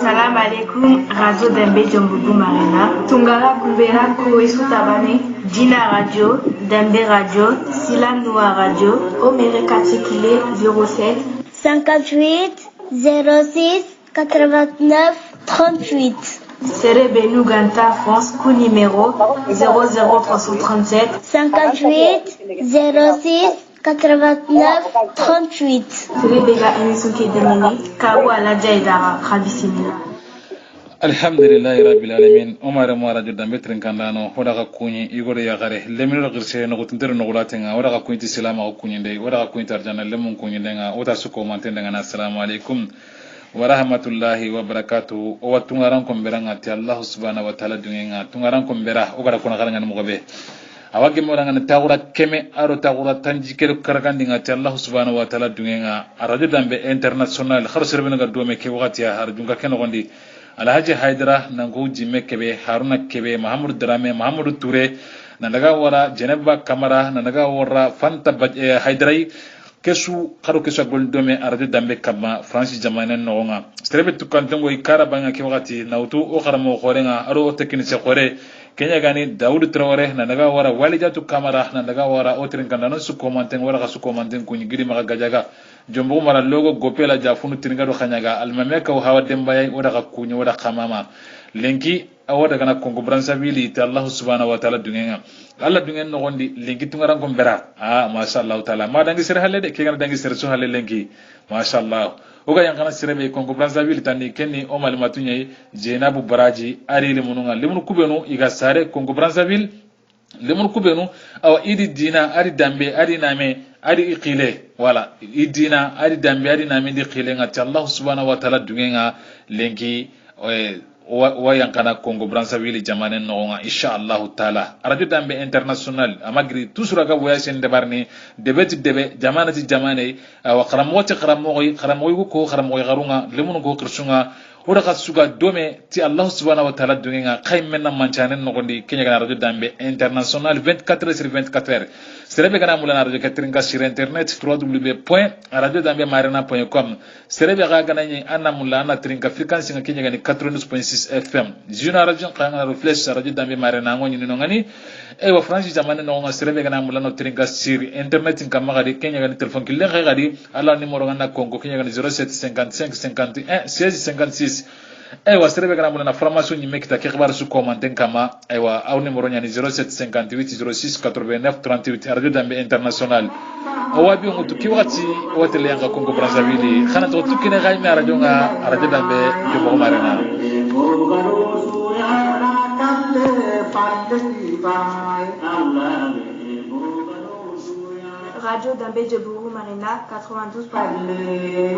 Salam alaikum, Radio Dembe Jombugu Marina. Tungara Kumbera Koesu Tabane, Dina Radio, Dembe Radio, Silam Noa Radio, Omere Katikile 07 58 06 89 38. Serebe Nuganta France, coup numéro 00337 58 06 89 38. Serebega émission qui est démenée, Kawa Aladja Edara, Rabisimila. Alhamdulillahi rabbil alamin. Omar mo radio dambe trinkandano hoda ka kunyi igore ya gare lemino girse no gutuntere no gulatenga hoda ka kunyi silama ko kunyi ndey hoda ka kunyi tarjana lemun kunyi ndenga ota suko mantende ngana assalamu alaikum wa rahmatullahi wa barakatuh. O watungaran ko beranga ti Allah subhanahu wa ta'ala dungenga tungaran ko bera o gara kona garanga mo gobe awage mo ranga tagura keme aro tagura tanjikere karagandinga ti Allah subhanahu wa ta'ala dungenga radio dambe international kharsir benaga dome ke wagati ya harjunga keno gondi Alhaji Haidara nangu jimme kebe Haruna kebe Mahamudu Drame Mahamudu Touré nandaga wara Jeneba Kamara nandaga wara Fanta Haidarai kesu karo kesu goldome arade dambe kama Francis Jamane nonga strebe tukantongo ikara banga ke wakati nautu o karamo khorenga aro technique khore Kenya gani Daoud Traoré nandaga wara Walijatu Kamara nandaga wara otrin kandano su commenten wara ka su commenten kunyi giri maka gajaga jombo mara logo gopela jafunu tingado khanyaga almameka o hawa dembayay o daga kunyo o daga khamama lenki awada kana Congo Brazzaville ta Allah subhanahu wa ta'ala dungenga Allah dungen no gondi lenki tungaran ko bera masha Allah ta'ala ma dangi sere halle de ke gana dangi sere so halle lenki masha Allah o ga yankana sere be Congo Brazzaville tani kenni o malimatunyay Jenabu Baraji ari le mununga limunu kubenu iga sare Congo Brazzaville limunu kubenu aw idi dina ari dambe ari name ari iqile wala idina ari dambe ari name di qile ngati Allah subhanahu wa ta'ala dungenga lenki wa yankana Congo Brazzaville jamane nonga insha Allah taala radio dambe international amagri tusura ga voyage ndebarni debe jamana ti jamane wa qaramoy ko garunga lemun ko kirsunga oda ka suga dome ti Allah subhanahu wa ta'ala dungenga khaymenna manchanen nogondi kenya ga radio dambe international 24/24 serebe kana mulana radio katringa sur internet www.radiodambemarina.com serebe ga kana nyi anna mulana tringa frequency nga kenya ga ni 92.6 FM juna radio kana refresh radio dambe marina ngoni no ngani wa Francis jamane no nga serebe kana mulana tringa sur internet nga magari kenya ga ni telephone kille ga gadi ala numero ngana Congo kenya ga ni 0755 51 16 56 wa serebe kana mulana formation ni mekita ke xabar su commenter kama wa aw numero nyani 0758 06 89 38 radio dambe international wa bi ngutu ki wati watele yanga Congo Brazzaville xana to tukine gayme radio dambe de bo marina Radio Dambe Jebourou Marina 92.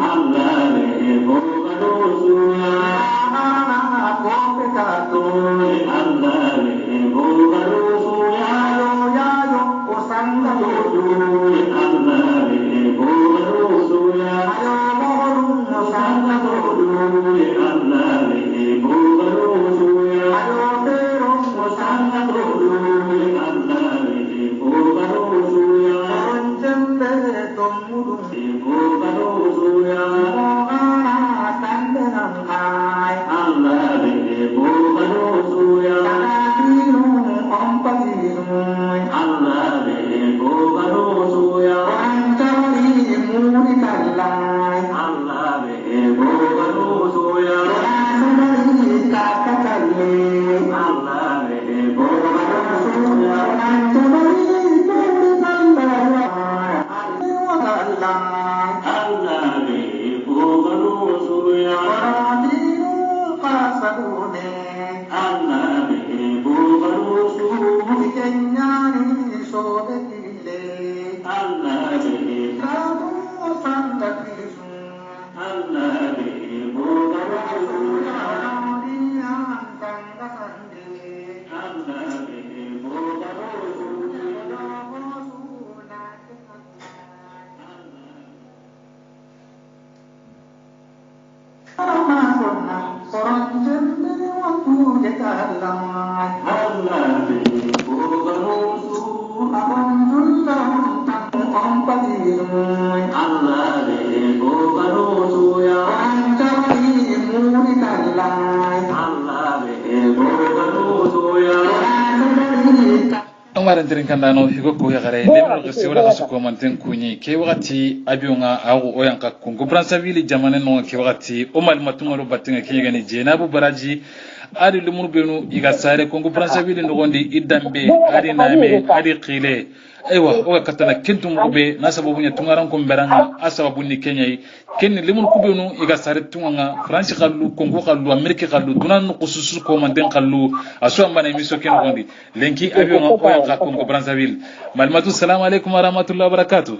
Orang Omar ndirin kandano higo ko ya gare lemno gasi wala gasu ko manten kunyi ke wakati abionga awu oyanka Congo Brazzaville jamane no ke wakati o malmatunga ro batinga ke gani jenabu baraji ari lumur benu iga sare Congo Brazzaville no gondi idambe ari name ari qile aywa o katana kentum rube nasabu nya tungaran ko beranga asabu ni Kenya kenni lemur kubenu iga sare tunga France kallu Congo kallu Amerika kallu dunan qususu ko manten kallu aso ambana miso ken gondi lenki abionga oyanka Congo Brazzaville malmatu salam alaikum wa rahmatullahi wa barakatuh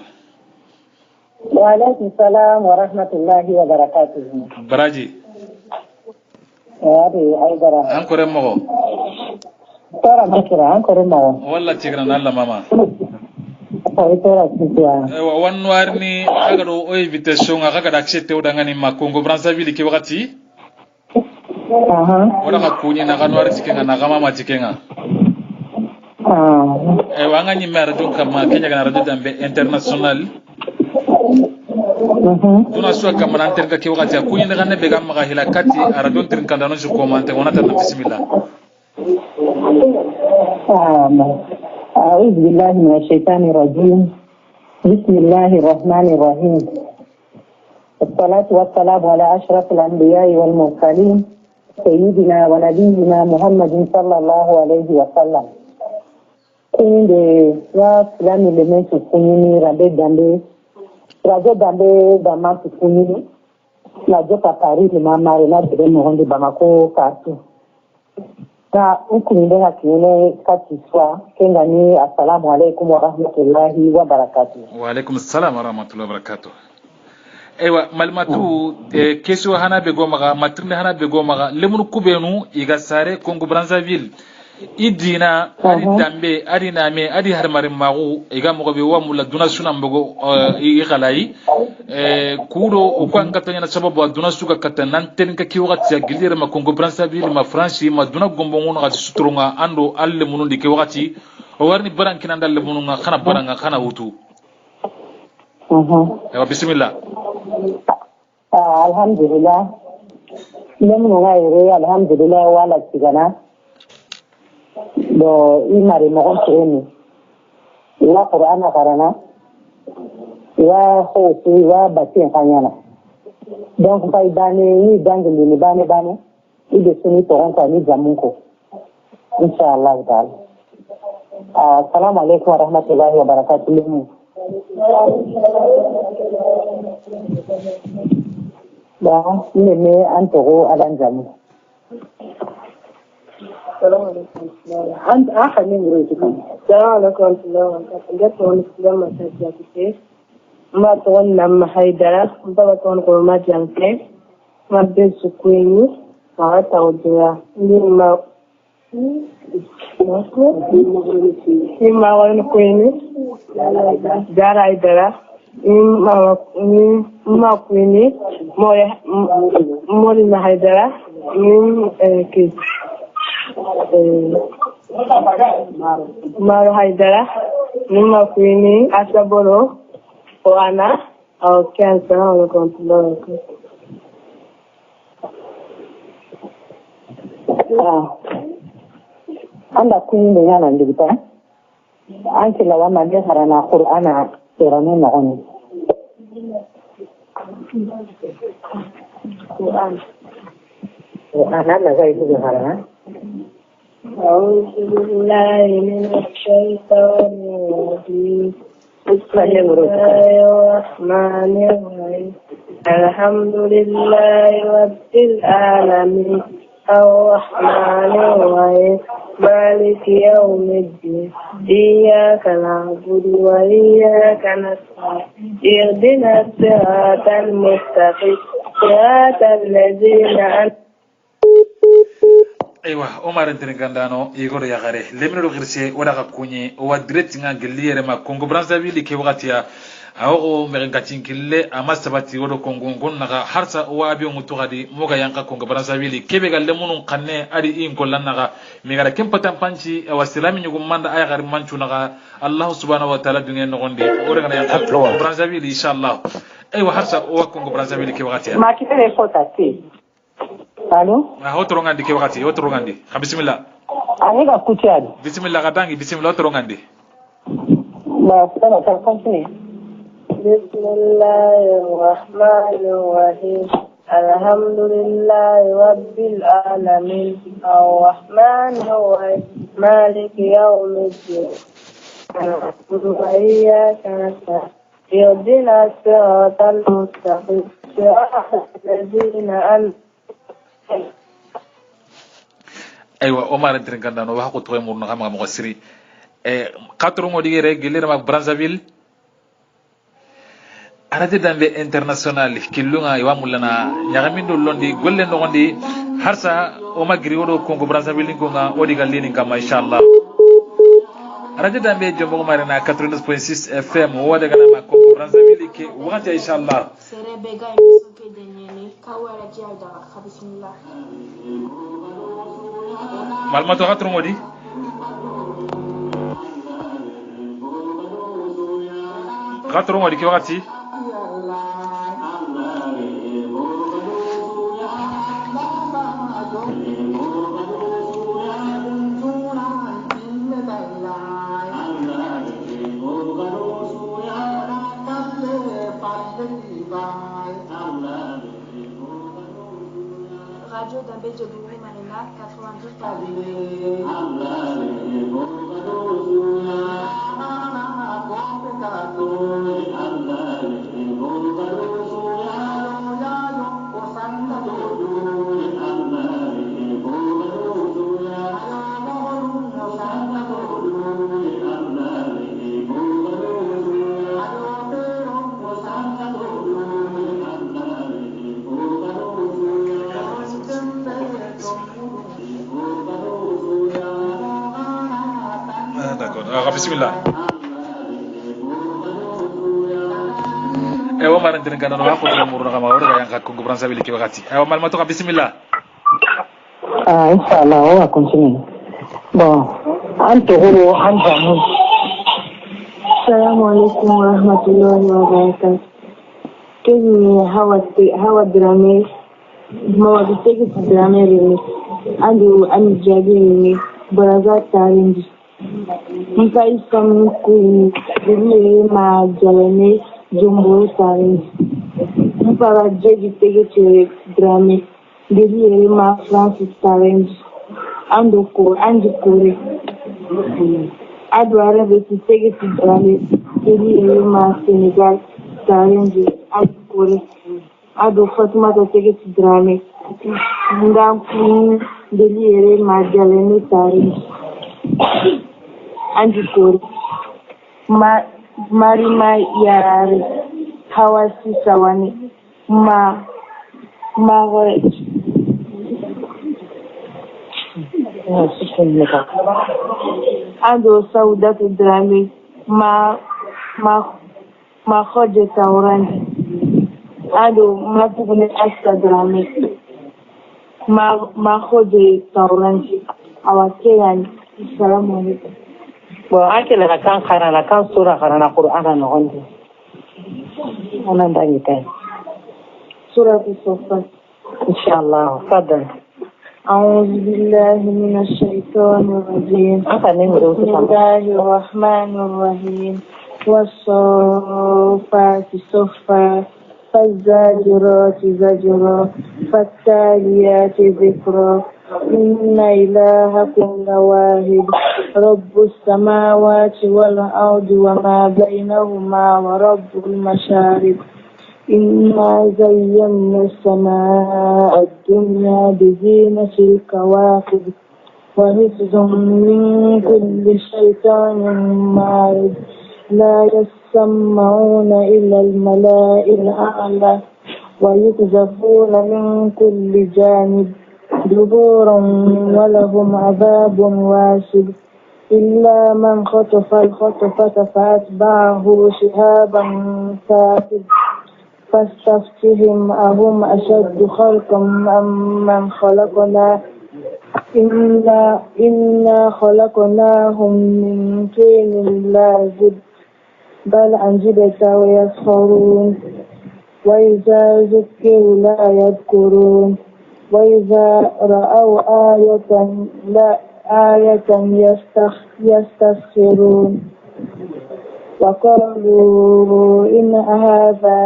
wa alaikum salam wa rahmatullahi wa barakatuh baraji Adi Aydara. Ankore mo. Tora makira ankore mo. Walla tigran Allah mama. Tora tikya. Wan warni agaro o invitation aga da accepter odangani ma Congo Brazzaville ke wakati? Aha. Wala ka kunyi na kanwar tikenga na kama ma tikenga. Wanga ni mera donc kama Kenya kana radio dambe international. Duna suwa kama nanten ka ke wakati kunyi na kanne be gamma hila kati radio trinkanda no su komante wona tan bismillah. أعوذ بالله من الشيطان الرجيم بسم الله الرحمن الرحيم الصلاة والسلام على أشرف الأنبياء والمرسلين سيدنا ونبينا محمد صلى الله عليه وسلم كين يا سلام لمن تكوني ربي دامبي رجو دامبي داما تكوني رجو كاري لما مارنا بدنا نهندي باماكو كارتو na ukuninde hakine katiswa kengani assalamu alaikum wa rahmatullahi wa barakatuh wa alaikum assalam wa rahmatullahi wa barakatuh ewa malmatu keso hana be gomaga matrinde hana be gomaga lemunu kubenu iga sare Congo Brazzaville idina ari dambe ari name ari harmare magu iga mogobe wa mulla duna suna mbogo igalai kudo ukwanga tanya sababu duna suka katanan tenka kiwati ya gilire ma Congo Brazzaville ma France ma duna gombo ngono ga suturunga ando alle munundi ke wakati o warni baranki nan dalle mununga khana baranga khana wutu bismillah alhamdulillah lemnu ngayre alhamdulillah wala tigana do imari mo on treni la qur'ana karana wa khosi wa batin kanyana donc pay bane ni dangi ni bane ide suni to on ni jamunko inshallah taala assalamu alaikum wa rahmatullahi wa barakatuh ba ni me antoro alan jamu السلام عليكم. أنت آخر من رأيتكم. السلام عليكم ورحمة الله وبركاته. جت وأنا في الجامعة تجاتي. ما تقول لما هيدرا، ما تقول قرمات جانكي. ما بين سكويني. ما تقول لما ما وين كويني. دار هيدرا. ما كويني. موري ما هيدرا. كيس. Maro Haidara, Nima Queenie, Asaboro, Oana, or Cancer on the control. And the Queen the Yana and the Bita. Until a woman gets her an Akurana, Seranina on it. أعوذ بالله من الشيطان الرجيم بسم الله الرحمن الرحيم الحمد لله رب العالمين الرحمن الرحيم مالك يوم الدين إياك نعبد وإياك نستعين اهدنا الصراط المستقيم صراط الذين أنعمت aywa Omar Ntirigandano igoro ya gare lemino girse wala ka kunye wa direct nga gilliere ma Congo Brazzaville ke wakati ya awo merenga tinkille amasabati wodo Congo ngonna harsa wa abiyo mutugadi moga yanka Congo Brazzaville kebe ga lemunun kanne ari in kollannaga megara kempatan panci wa silami nyugo manda ay gari manchu naga Allah subhanahu wa ta'ala dungen nogondi ore gana yanka Congo Brazzaville inshallah aywa harsa wa Congo Brazzaville ke wakati ya ma kibere fotati Allô? Otorongandi ke wakati, otorongandi. Bismillah. Aniga kuchadi. Bismillah katangi bismillah torongandi. Ma sana ta continue. Bismillahirrahmanirrahim. Alhamdulillahi rabbil alamin. Arrahmanirrahim. Maliki yawmiddin. وإياك نستعين اهدنا الصراط المستقيم صراط الذين أنعمت aywa Omar Trinkandano wa ko toy murno xam nga mo siri katru mo digere gelere mak Brazzaville arate dambe international kilunga iwa mulana nyagamindo londi golle no gondi harsa o magri wodo Congo Brazzaville ko nga odi galini kama inshallah arate dambe jombo marina 89.6 FM woda gana ma Congo Brazzaville ke wakati inshallah sere bega emission ke denyene kawara ji ada bismillah malmato katru ngodi ki wakati Radio Dambé Djobougou Marina 92. bismillah ewa maran tin kana wa ko murno kama wala yang Congo Brazzaville ki wakati ewa mal mato bismillah inshallah wa continue bon anto horo anjamu assalamu alaikum wa rahmatullahi wa barakatuh kini hawa drame mawadi tege drame ni andu an jadi ni baraza tarinji Nka isam ku dile ma jalene jumbo sare. Mpara jeji tege chere drame dile ma Francis sare. Ando ko andi kore. Adware beti tege drame dile ma Senegal sare andi kore. Ado Fatima tege drame. Ngam ku dile ma jalene sare. Andi kore marima yarare hawa sisa wani ando saudatu drame khoje taurandi ando matubune asta drame khoje taurandi awakeyani assalamu alaikum bon akela kan khara kan sura khara Qur'ana no gondi onan dangi tay sura as-saffat inshallah fadal أعوذ بالله من الشيطان الرجيم بسم الله الرحمن الرحيم والصافات صفا فالزاجرات زجرا فالتاليات ذكرا إن إلهكم لواحد رب السماوات والأرض وما بينهما ورب المشارق إنا زينا السماء الدنيا بزينة الكواكب وحفظا من كل شيطان مارد لا يسمعون إلى الملاء الأعلى ويقذفون من كل جانب دبورا ولهم عذاب واسع إلا من خطف الخطفة فأتبعه شهابا ثاقب فاستفتهم أهم أشد خلقا أمن خلقنا إنا خلقناهم من طين لازب بل عجبت ويسخرون وإذا ذكروا لا يذكرون وإذا رأوا آية يستسخرون وقالوا إن هذا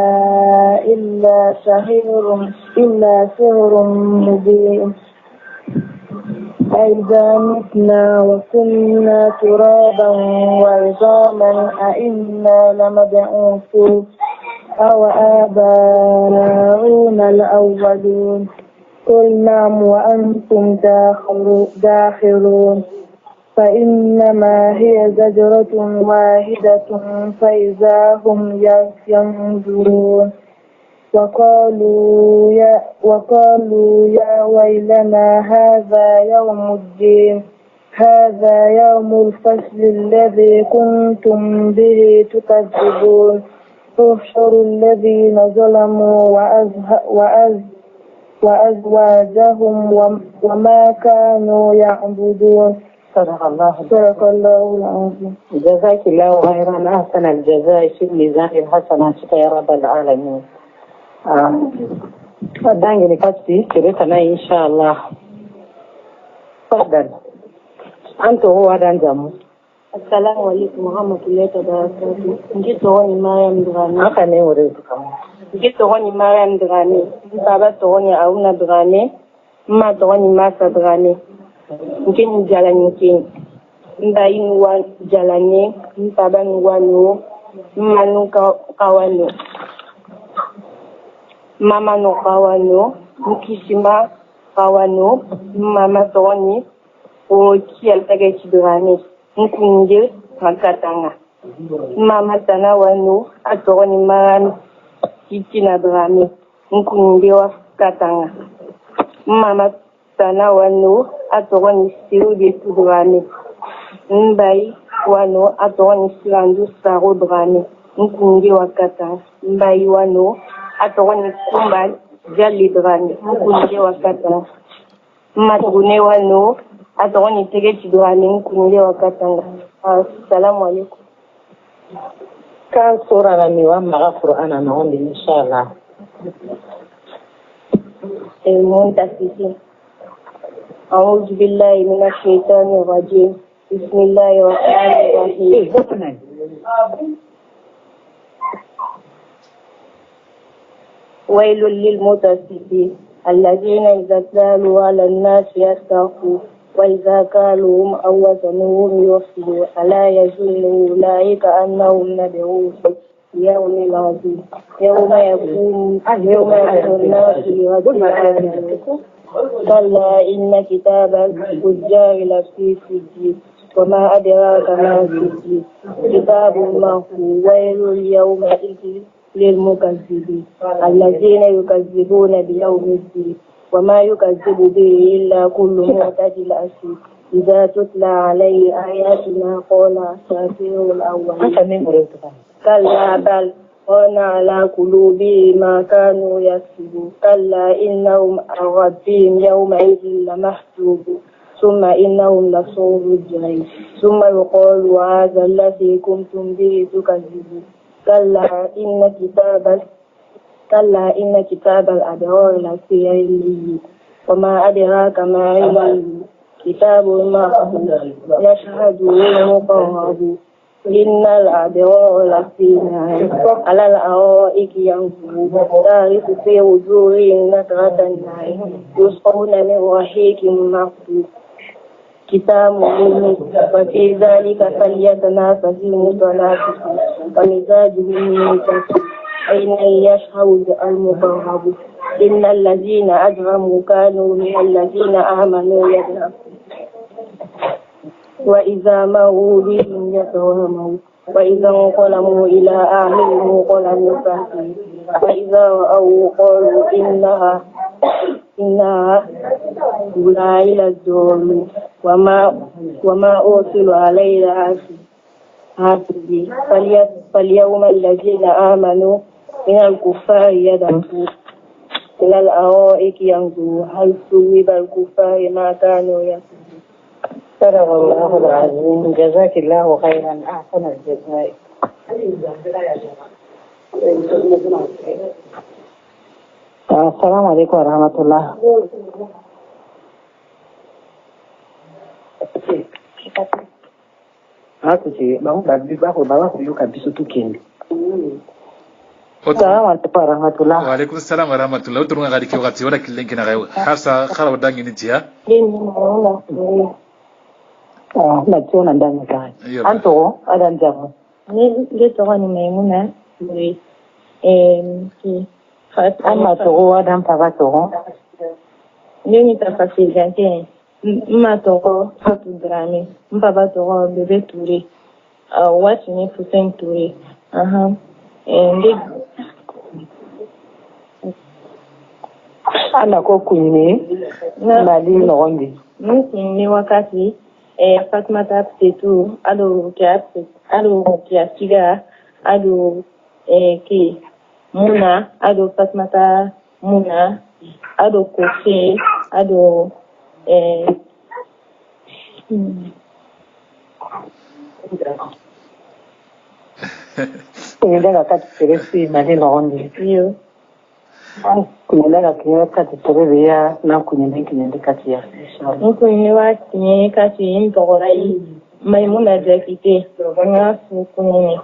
إلا سحر مبين أئذا متنا وكنا ترابا وعظاما أئنا لمبعوثون أو آباؤنا الأولون قل نعم وأنتم داخرون فإنما هي زجرة واحدة فإذا هم ينظرون وقالوا يا ويلنا هذا يوم الدين هذا يوم الفصل الذي كنتم به تكذبون احشروا الذين ظلموا وأزواجهم وما كانوا يعبدون. صدق الله العظيم. جزاك الله خيرا أحسن الجزاء في ميزان الحسنات يا رب العالمين. دعني كتبي شريطنا إن شاء الله. تفضل أنت هو دانجامو. السلام عليكم ورحمة الله وبركاته. نجيت هوني مريم دراني. أخني وريتك. نجيت هوني مريم دراني. بابا هوني أونا دراني. ما هوني ماسا دراني. Mungkin jalan mungkin mbayi nuwa jalanye mpaba nuwa no manu kawano mama no kawano mukisima kawano mama toni o kiel tage chidurane mkunje makatanga mama tana wano atoni maran kitina drame mkunje wa katanga mama tana wano atoni siru de tudrane mbai wano atoni sirandu saro drane mkunje wakata mbai wano atoni kumbal jali drane mkunje wakata matune wano atoni tege tudrane mkunje wakata. Assalamu alaikum. Kan sura na miwa maga Qur'ana na wanda inshallah المنتفسين. أعوذ بالله من الشيطان الرجيم. بسم الله الرحمن الرحيم. ويل للمطففين الذين إذا اكتالوا على الناس يستوفون وإذا كالوهم أو وزنوهم يخسرون ألا يظن أولئك أنهم مبعوثون يوم العظيم يوم يكون الناس لرب العالمين. كلا إن كتاب الفجار لفي سجين وما أدراك ما سجين كتاب مرقوم ويل يومئذ للمكذبين الذين يكذبون بيوم الدين وما يكذب به إلا كل معتد أثيم إذا تتلى عليه آياتنا قال أساطير الأولين. كلا بل ران على قلوبهم ما كانوا يكسبون كلا إنهم عن ربهم يومئذ لمحجوبون ثم إنهم لصوب الجحيم ثم يقال هذا الذي كنتم به تكذبون كلا إن كتاب الأبرار لفي عليين وما أدراك ما عليين كتاب مرقوم يشهده المقربون إن الأبرار لفي نعيم على الأرائك ينظرون تعرف في وجوههم نضرة النعيم يسقون من رحيق مختوم كتاب مبين وفي ذلك فليتنافس المتنافسون ومزاجه من تسنيم أين يشهد المقربون إن الذين أجرموا كانوا من الذين آمنوا يضحكون وإذا مروا بهم يتوهمون وإذا انقلبوا إلى أهلهم انقلبوا فكهين وإذا رأوا قالوا إنها إلى الضالين وما أرسلوا عليها حافظين فاليوم الذين آمنوا من الكفار يضحكون إلى الأرائك ينظرون هل ثوب الكفار ما كانوا يكسبون. صدق الله العظيم. جزاك الله خيرا أحسن الجزاء. السلام عليكم ورحمة الله. Akuti baba kuyuka biso tukende. Assalamu warahmatullah. Wa alaikum assalam warahmatullah. Uturunga gadi ki wakati wala kilenki na gayo. Hasa khala wadangi ni tia. Na tiona ndani kai. Anto adan jamu. Le toro ni Maimuna. Oui. Qui Amma toro adam papa toro. Nini tafasiri yake. Mma toro Fatou Dramé. Mpapa toro Bébé Touré. Watu ni Hussein Touré. Ana ko kunyini mali nogondi. Ni wakati Fatmata Psetou alo kiasiga alo ki Muna alo Fatmata Muna alo Kofi alo Kunyindaga kati seresi mali nogondi. yo Kunyindaga kiyo kati seresi ya na kunyindaga kati ya. ni wakati kati ntogorai Maimuna Jakite nga kunyini.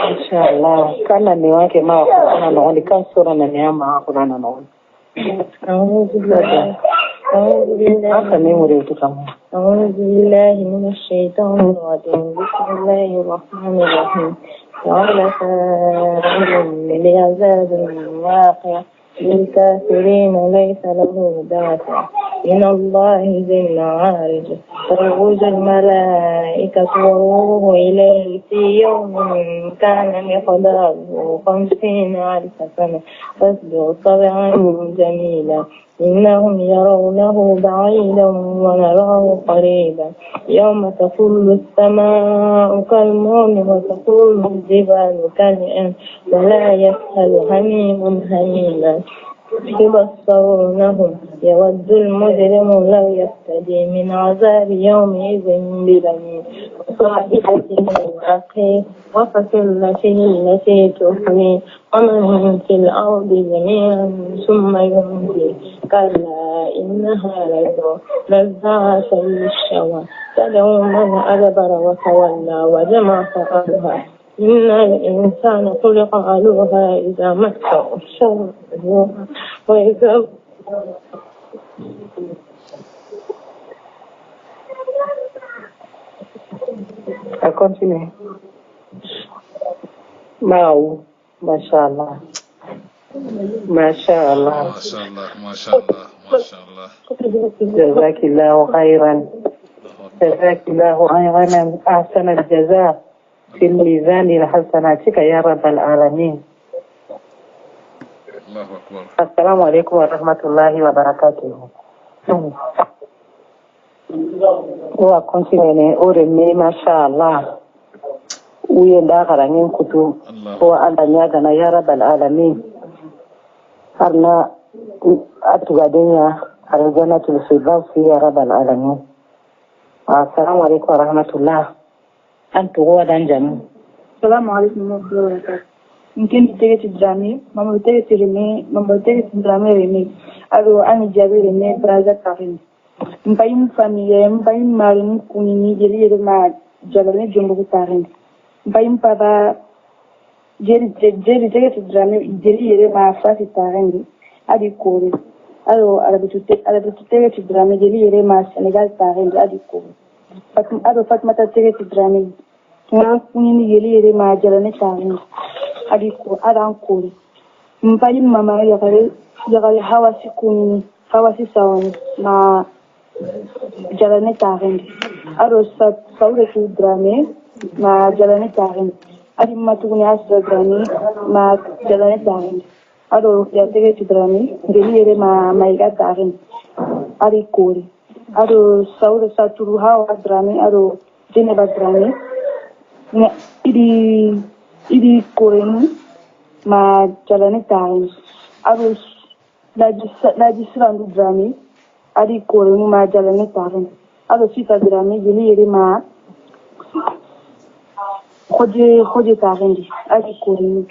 Inshallah kana ni wake ma kuna nogondi kan sura na nyama kuna na nogondi. أعوذ بالله من الشيطان الرجيم بسم الله الرحمن الرحيم وعلى سائر لعذاب واقع للكافرين ليس له دافع من الله ذي المعارج تخرج الملائكة والروح إليه في يوم كان مقداره 50,000 سنة فاصبر صبرا جميلا إنهم يرونه بعيدا ونراه قريبا يوم تكون السماء كالمهل وتكون الجبال كالعهن ولا يسأل حميم حميما يبصرونهم يود المجرم لو يفتدي من عذاب يومئذ ببنيه وصاحبته وأخيه وفصيلته التي تؤويه ومن في الأرض جميعا ثم ينجيه كلا إنها لظى نزاعة للشوى تدعو من أدبر وتولى وجمع فأوعى إن الإنسان خلق هلوعا إذا مسه الشر وإذا continue. Mau, mashallah. Mashallah. Mashallah, mashallah, mashallah. Jazakillahu khairan. Jazakillahu khairan. Ahsan al-jaza في الميزان الحسناتك يا رب العالمين. الله أكبر. السلام عليكم ورحمة الله وبركاته. Wa continue oremme mashallah. Uye ndakara ngin kutu ko Allah nya gana ya rabbal alamin. Harna atugadenya aljanatul firdaus ya rabbal alamin. Assalamu alaikum warahmatullah. Antu wa dan jamu. Assalamu alaikum warahmatullahi wabarakatuh. Mungkin tege tidrami, mama tege tirimi, mama tege tidrami remi. Ado ani jabi remi braza karin. Mpayin famille, mpayin marin kunini jeli yede ma jalane jombo karin. Mpayin papa jeli tege tidrami jeli yede ma fasi karin. Adi kore. Ado arabitu tege tidrami jeli yede ma Senegal karin adi kore. Ado Fatmata tege tidrami. Nga kunini yeli yede ma jalane karin. Adi ko adan kore. Mpayin mama yakale hawasi kunini hawasi sawani na jalane tarendi ado saure ki drame na jalane tarendi adi matuguni asra drame na jalane tarendi ado ya tege ki drame ngeli yere ma maiga tarendi adi kori ado saure saturu hawa drame ado jeneba drame idi koreni ma jalane tarendi ado laji sirandu drame adi kore mu ma jalane tarin ado sita drame jeli yere ma khoje tarin di adi kore mu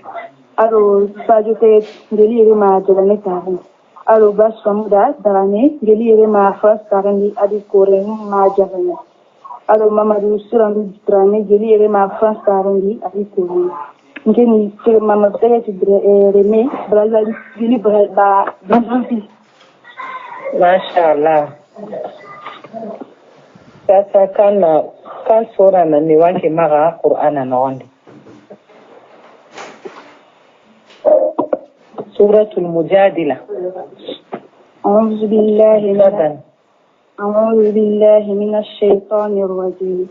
ado sajo te jeli yere ma jalane tarin alo bas famuda darane geli yere ma fas karandi adi kore ma jabane alo Mamadou Surandu Drame geli yere ma fas karandi adi kore ngeni se Mamadou Tagati Reme brala geli ba banfi Masha Allah. Sasa kan sura na ni wanke mara Qur'ana na wande. Suratul Mujadila. أعوذ بالله من الشيطان الرجيم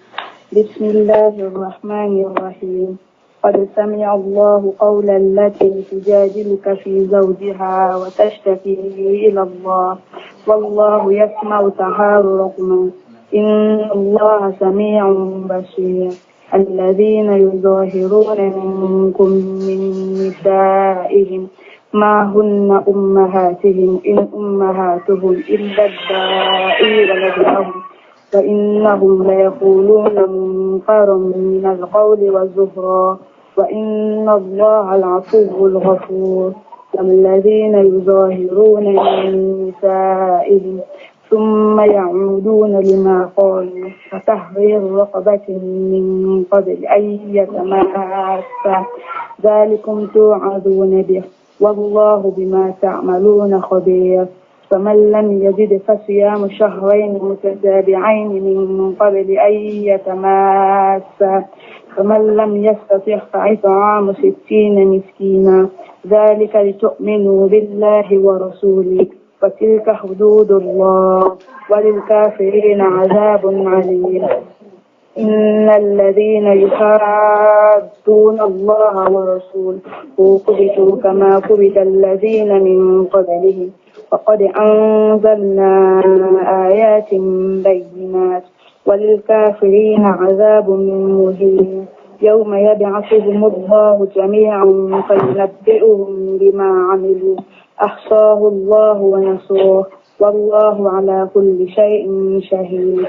بسم الله الرحمن الرحيم قد سمع الله قول التي تجادلك في زوجها وتشتكي إلى الله والله يسمع تحاوركما إن الله سميع بصير الذين يظاهرون منكم من نسائهم ما هن أمهاتهم إن أمهاتهم إلا اللائي ولدنهم وإنهم ليقولون منكرا من القول وزهرا وإن الله العفو الغفور والذين يظاهرون من نسائهم ثم يعودون لما قالوا فتحرير رقبة من قبل أن يتماسا ذلكم توعظون به والله بما تعملون خبير فمن لم يجد فصيام شهرين متتابعين من قبل أن يتماسا فمن لم يستطع فإطعام 60 مسكينا ذلك لتؤمنوا بالله ورسوله وتلك حدود الله وللكافرين عذاب عليم إن الذين يحادون الله ورسوله كبتوا كما كبت الذين من قبلهم وقد أنزلنا آيات بينات وللكافرين عذاب مهين يوم يبعثهم الله جميعا فينبئهم بما عملوا أحصاه الله ونسوه والله على كل شيء شهيد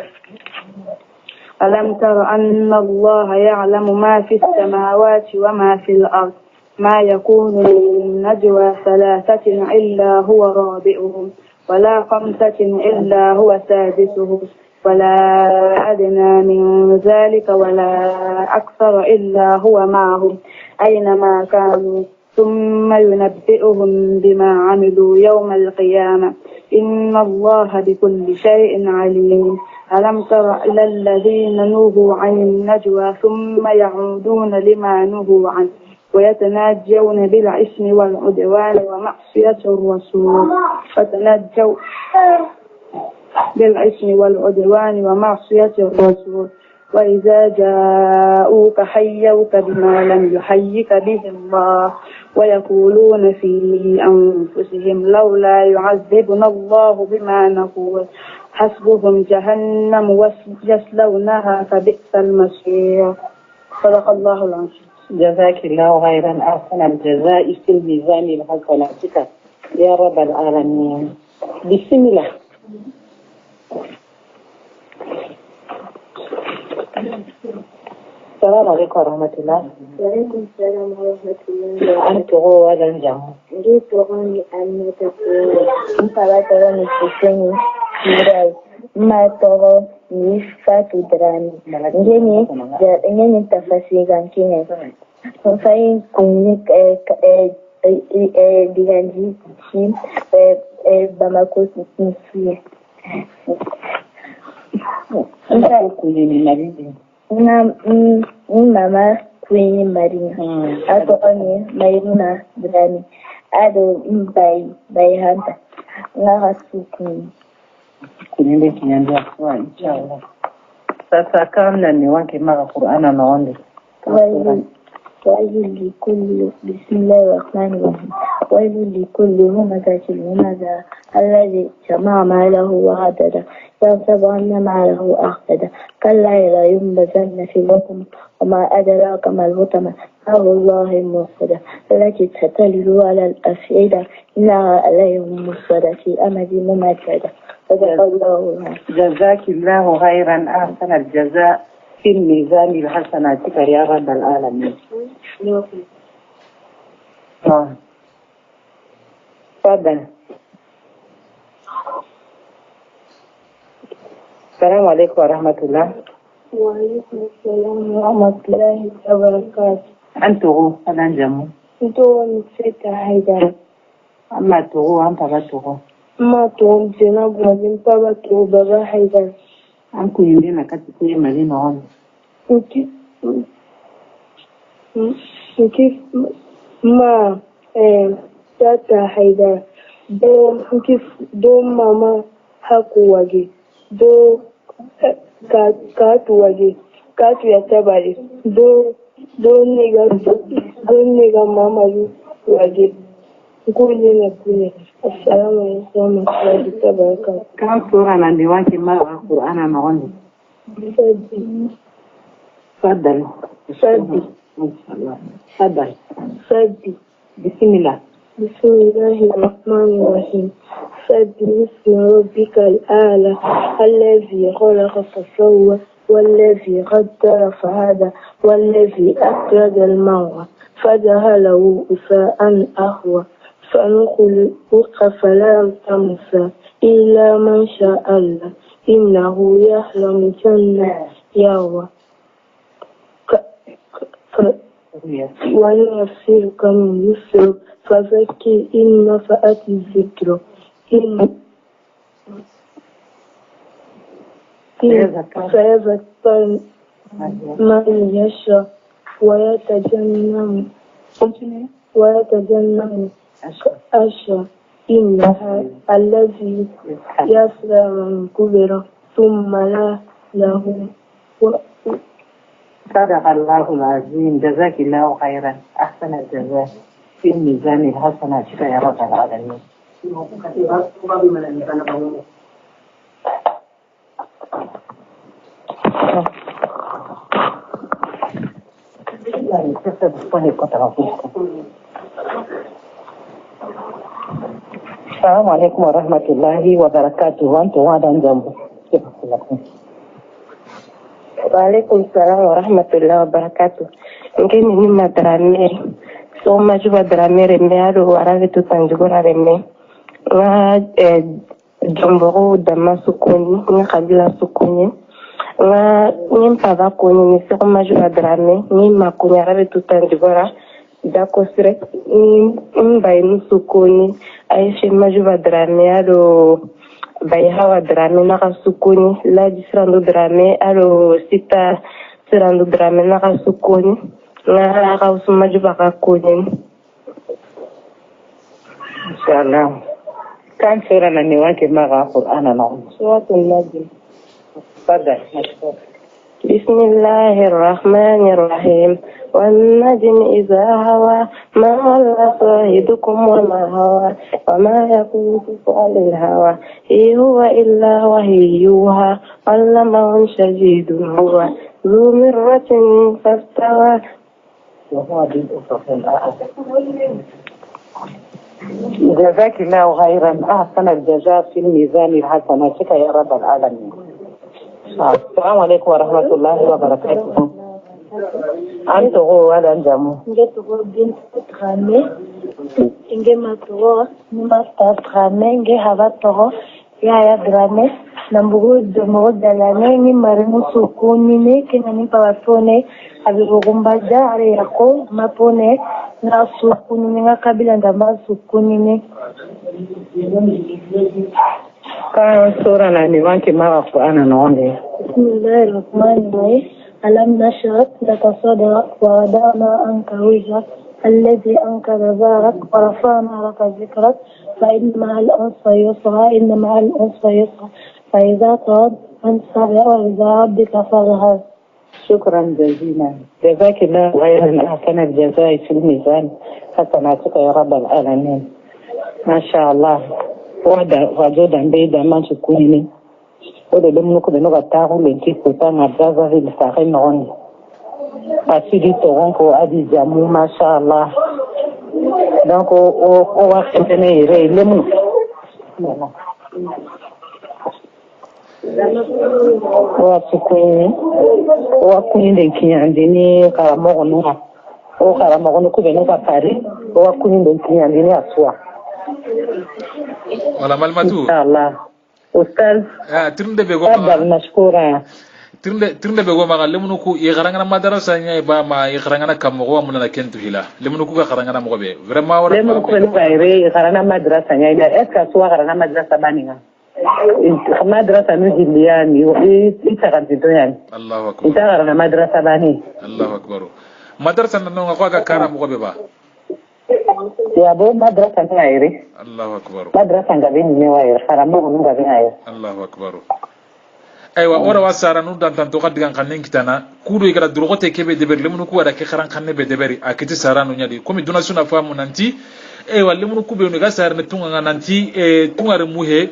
ألم تر أن الله يعلم ما في السماوات وما في الأرض ما يكون من نجوى 3 إلا هو رابعهم ولا 5 إلا هو سادسهم ولا أدنى من ذلك ولا أكثر إلا هو معهم أينما كانوا ثم ينبئهم بما عملوا يوم القيامة إن الله بكل شيء عليم ألم تر إلى الذين نهوا عن النجوى ثم يعودون لما نهوا عنه ويتناجون بالإثم والعدوان ومعصية الرسول فتنجوا بالإثم والعدوان ومعصية الرسول وإذا جاءوك حيوك بما لم يحيك به الله ويقولون في أنفسهم لولا يعذبنا الله بما نقول حسبهم جهنم يصلونها فبئس المصير صدق الله العظيم. جزاك الله خيرا أحسن الجزاء في الميزان الحسناتك يا رب العالمين. بسم الله. السلام عليكم ورحمة الله. وعليكم السلام ورحمة الله. أنت هو هذا الجمع. جيت غني أن تقول أنت لا تراني تسمي مراي ما ترى يفات دراني جني تفسيران كنا فاين كونك ديانجي شيم باماكو نسيه أنت كوني مريض na mama kwenye marina ato onye marina drani ado by hanta na hasuku kunende kinyanja kwa inshallah. Sasa kama ni wanke mara Qur'ana naonde ويل لكل بسم الله الرحمن الرحيم ويل لكل همزة لمزة الذي جمع ماله وعدده يحسب أن ماله أخلده كلا لا ينبذن في الحطمة وما أدراك ما الحطمة نار الله الموقدة التي تطلع على الأفئدة إنها عليهم مؤصدة في أمد ممددة صدق الله. جزاك الله خيرا أحسن الجزاء في الميزان الحسناتك يا رب العالمين. تفضل. السلام عليكم ورحمة الله. وعليكم السلام ورحمة الله وبركاته. أنتو أنا جمو. أنتو نسيت حيدر. أما تو أنت بتو. ما تو جناب وزين بابا تو بابا حيدر. أنكو يندينا كتير مدينة هم. كيف ما تاتا حيدر كيف دو ماما haku waje do katu waje katu ya tabari do nega mama waje kule na kule. Assalamu alaikum warahmatullahi wabarakatuh. Kan sura na ndiwaki mara Qur'ana naoni. Fadal. Sadi. Inshallah. Fadal. Sadi. Bismillah. بسم الله الرحمن الرحيم. سبح اسم ربك الأعلى الذي خلق فسوى والذي قدر فهدى والذي أخرج المرعى فجعله غثاء أحوى فنخلقك فلا تنسى إلا من شاء الله إنه يحلم جنة يروى ونيسرك من يسر فذكر إن نفعت الذكر فيذكر من يشاء ويتجنب أشى إنها الذي يصلى من كبر ثم لا له. صدق الله العظيم. جزاك الله خيرا. أحسن الجزاء في ميزان الحسنات يا رب العالمين. السلام عليكم ورحمة الله وبركاته. وأنتم هذا جنبه. وعليكم السلام ورحمة الله وبركاته. Mungkin ini madrame. So maju madrame rembe ado waraga tu tanjugora rembe. Nga jomboro dama sukuni, nga kabila sukuni. Nga nimpava kuni ni so maju madrame, ni makunya raga tu tanjugora. Dako sire mbainu sukuni. Aisha maju madrame ado bay hawa drame naka sukuni la jisrandu drame alo sita sirandu drame naka sukuni na ka usuma juba ka kuni. Inshallah. Kan sura na niwake mara Qur'ana na Suratul Najm. Fadal. بسم الله الرحمن الرحيم. والنجم إذا هوى ما ضل صاحبكم وما هوى وما يكون عن الهوى إن هو إلا وحي يوحى علمه شديد القوى ذو مرة فاستوى وهو بالأفق الأعلى. جزاك الله خيرا. أحسن الجزاء في الميزان الحسنات يا رب العالمين. السلام عليكم ورحمة الله وبركاته. أنت هو ولا جمو. Nge tuko bin trame nge matoro ni masta trame nge hava toro ya drame nambugo domo dalane ni marinu sukuni ne kina ni pawatone abirugumba jare yako mapone na sukuni nga kabila ndama sukuni ne. Kan sura na niwake mara Qur'ana naone. Bismillahirrahmanirrahim. ألم نشرح لك صدرك ووضعنا عنك وزرك الذي أنقض ظهرك ورفعنا لك ذكرك فإن مع العسر يسرا إن مع العسر يسرا فإذا طاب فانصب وإلى ربك فارغب. شكرا جزيلا. جزاك الله خيرا. أحسن الجزاء في الميزان حسناتك يا رب العالمين. ما شاء الله. وجودا بيدا ما شكوني Odo dum nuko de no gataru le kiko ta ngazaza le sare non. Asidi to ronko adi jamu mashallah. Donc o wa tene ire lemu. O tsukuni o kuni de kinyande ni karamogo no. O karamogo no ko be no kapari. O kuni de kinyande ni aswa. Wala malmatu. Inshallah. Ustaz tirnde be go تفضل مشكورا. tirnde be go maga lemunu ku i garangana madarasa nya ba ma i garangana kam go mun na kentu hila lemunu ku ga garangana mo be vraiment wala لمن كل غيري قرنا مدرسة يعني إسكا سوا قرنا مدرسة بانيها مدرسة نجيلياني وإيشغل يعني الله اكبر إنت قرنا مدرسة باني الله اكبر madarasa nanu ga ga kara mo be ba يا بو مدرسة غيري الله اكبر مدرسة غبين نوير قرنا مو غبين غير الله اكبر aywa ora wasara nu dan tanto kadigan kanen kitana kudo igara drogote kebe deber lemunu ku wada ke kharan kanne be deberi akiti saranu nyadi komi duna suna famu nanti aywa lemunu ku be no ga sarne tunga nanti tungare muhe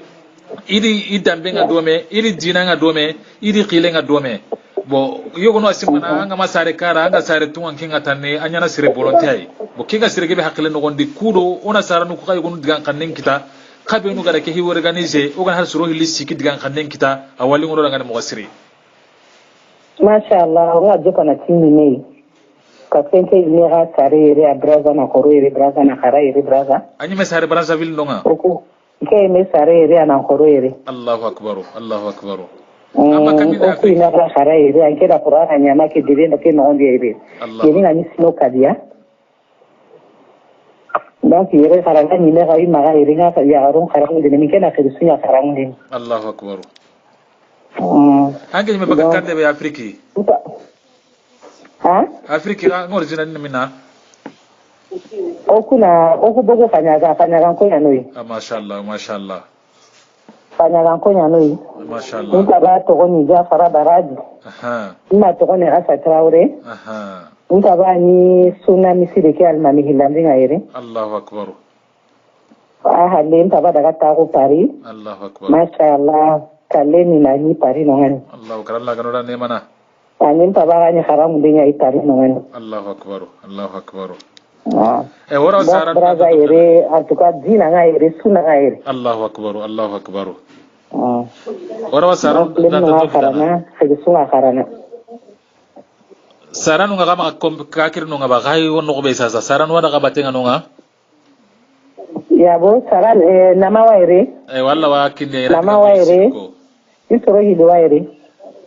idi idambe nga dome idi dina nga dome idi khile nga dome bo yogo no asimana anga masare kara anga sare tunga kinga tanne anyana sire volontaire bo kinga sire gebe hakle no gondi kudo ona saranu ku kay gonu digan kanen kita kabe nu gara ke hi organiser o gan har suro hilli siki digan kanen kita awali ngono daga mo gasiri masha Allah wa jiko na timi ne ka sente ne ga sare ire abraza na koro ire braza na khara ire braza anyi me sare brazzaville ndonga oku ke me sare ire na koro ire Allahu akbar Allahu akbar amma kamina ku ina ga khara ire anke da qur'ana nyama ke dire na ke no ndi ire yeni ngani sino kadia donc yere karanga ni me gayi maga yere nga ya garon karanga de mi kena ke sunya karanga de Allahu akbar ange me baga kande be afriki ha afriki ngor jina ni mina oku bogo kanyaga ko yanoi masha Allah kanyaga ko yanoi masha Allah ni ba to ni ja fara baraji ina to ne asa traure Unta bani sunna misiri ke almani hilandi ngaire Allahu akbar halim taba daga tago pari Allahu akbar masha Allah kaleni na ni pari no ngani Allahu akbar Allah ganoda ne mana anim taba ni haram de ngai pari no ngani Allahu akbar ora sara braza ire atuka dina ngaire sunna ngaire Allahu akbar ora sara na karana se sunna karana saranu nga kama kakir no nga ba gayi wonno ko be sasa saranu wada ka batenga no nga ya bo saran nama waire walla wa kinde nama waire isoro hido waire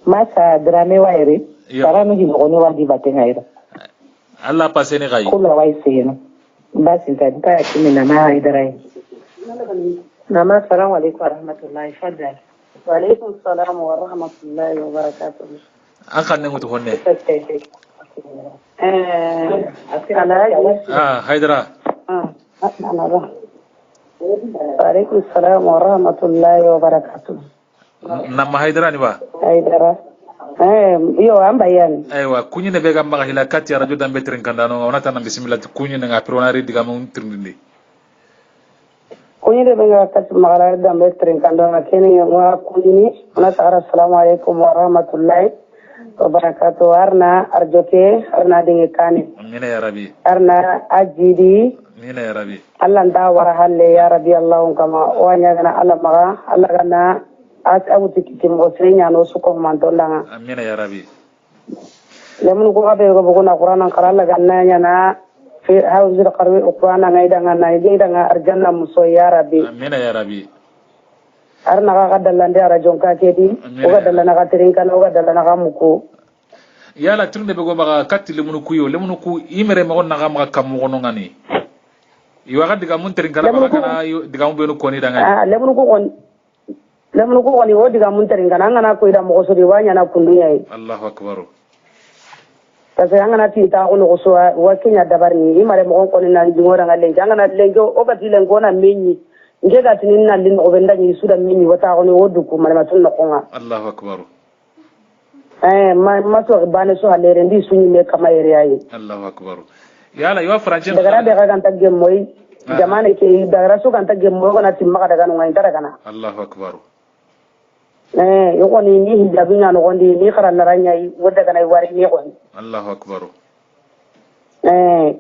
masa drame waire saranu hido ono wadi batenga ira alla pasene gayi kula waisena basi ntada kimi nama idrai nama assalamu alaikum warahmatullahi fadal wa alaikum assalam wa rahmatullahi wa barakatuh an kan nengutu honne haydara alaikum salam wa rahmatullahi wa barakatuh namma haydara ni ba haydara yo am bayan aywa kunyine be gam maga hila katti radio dambe trin kandano ona tan bismillah kunyine nga pronari diga mun trindindi kunyine be ga katti maga dambe trin kandano kene wa kunyini ona ta'ala assalamu alaikum wa rahmatullahi wabarakatuh arna arjoke arna dinge kane amina ya rabbi arna ajidi amina ya rabbi Allah nda wara halle ya rabbi Allah kama wanya gana Allah maga Allah gana as abu tikitim osrenya no suko mandolanga amina ya rabbi lemun ko abe ko buguna qur'an qarala ganna nyana fi hawzir qarwi qur'an ngaida ngana arjanna muso ya rabbi amina ya rabbi arna ga dalande ara jonka kedi o ga dalana ga trinkan o ga dalana ga muko yala tunde be go baga katti lemunu ku imere ma gonna ga ma kam mo gono ngani iwa ga diga mun trinkan ba kana diga mun be no koni danga lemunu ko woni o diga mun trinkan ngana ko ida mo so di wanya na kundunya yi Allahu akbar tase ngana ti ta ko no so wa kinya dabarni imare mo ko ni nan jingora ngale ngana lengo o ga dilen gona menyi ngega tinin na lin o benda ni suda mini wata ko ni wodu ko mala matun ko nga Allahu akbar ma so bane so halere ndi sunyi me kama yere ayi Allahu akbar yala yo franjen daga be ga kan tagge moy jamane ke daga so kan tagge moy ko na timma daga no ngai daga na Allahu akbar yo ko ni hijabi nya no gondi ni khara na ranya yi wadda kana wari ni ko Allahu akbar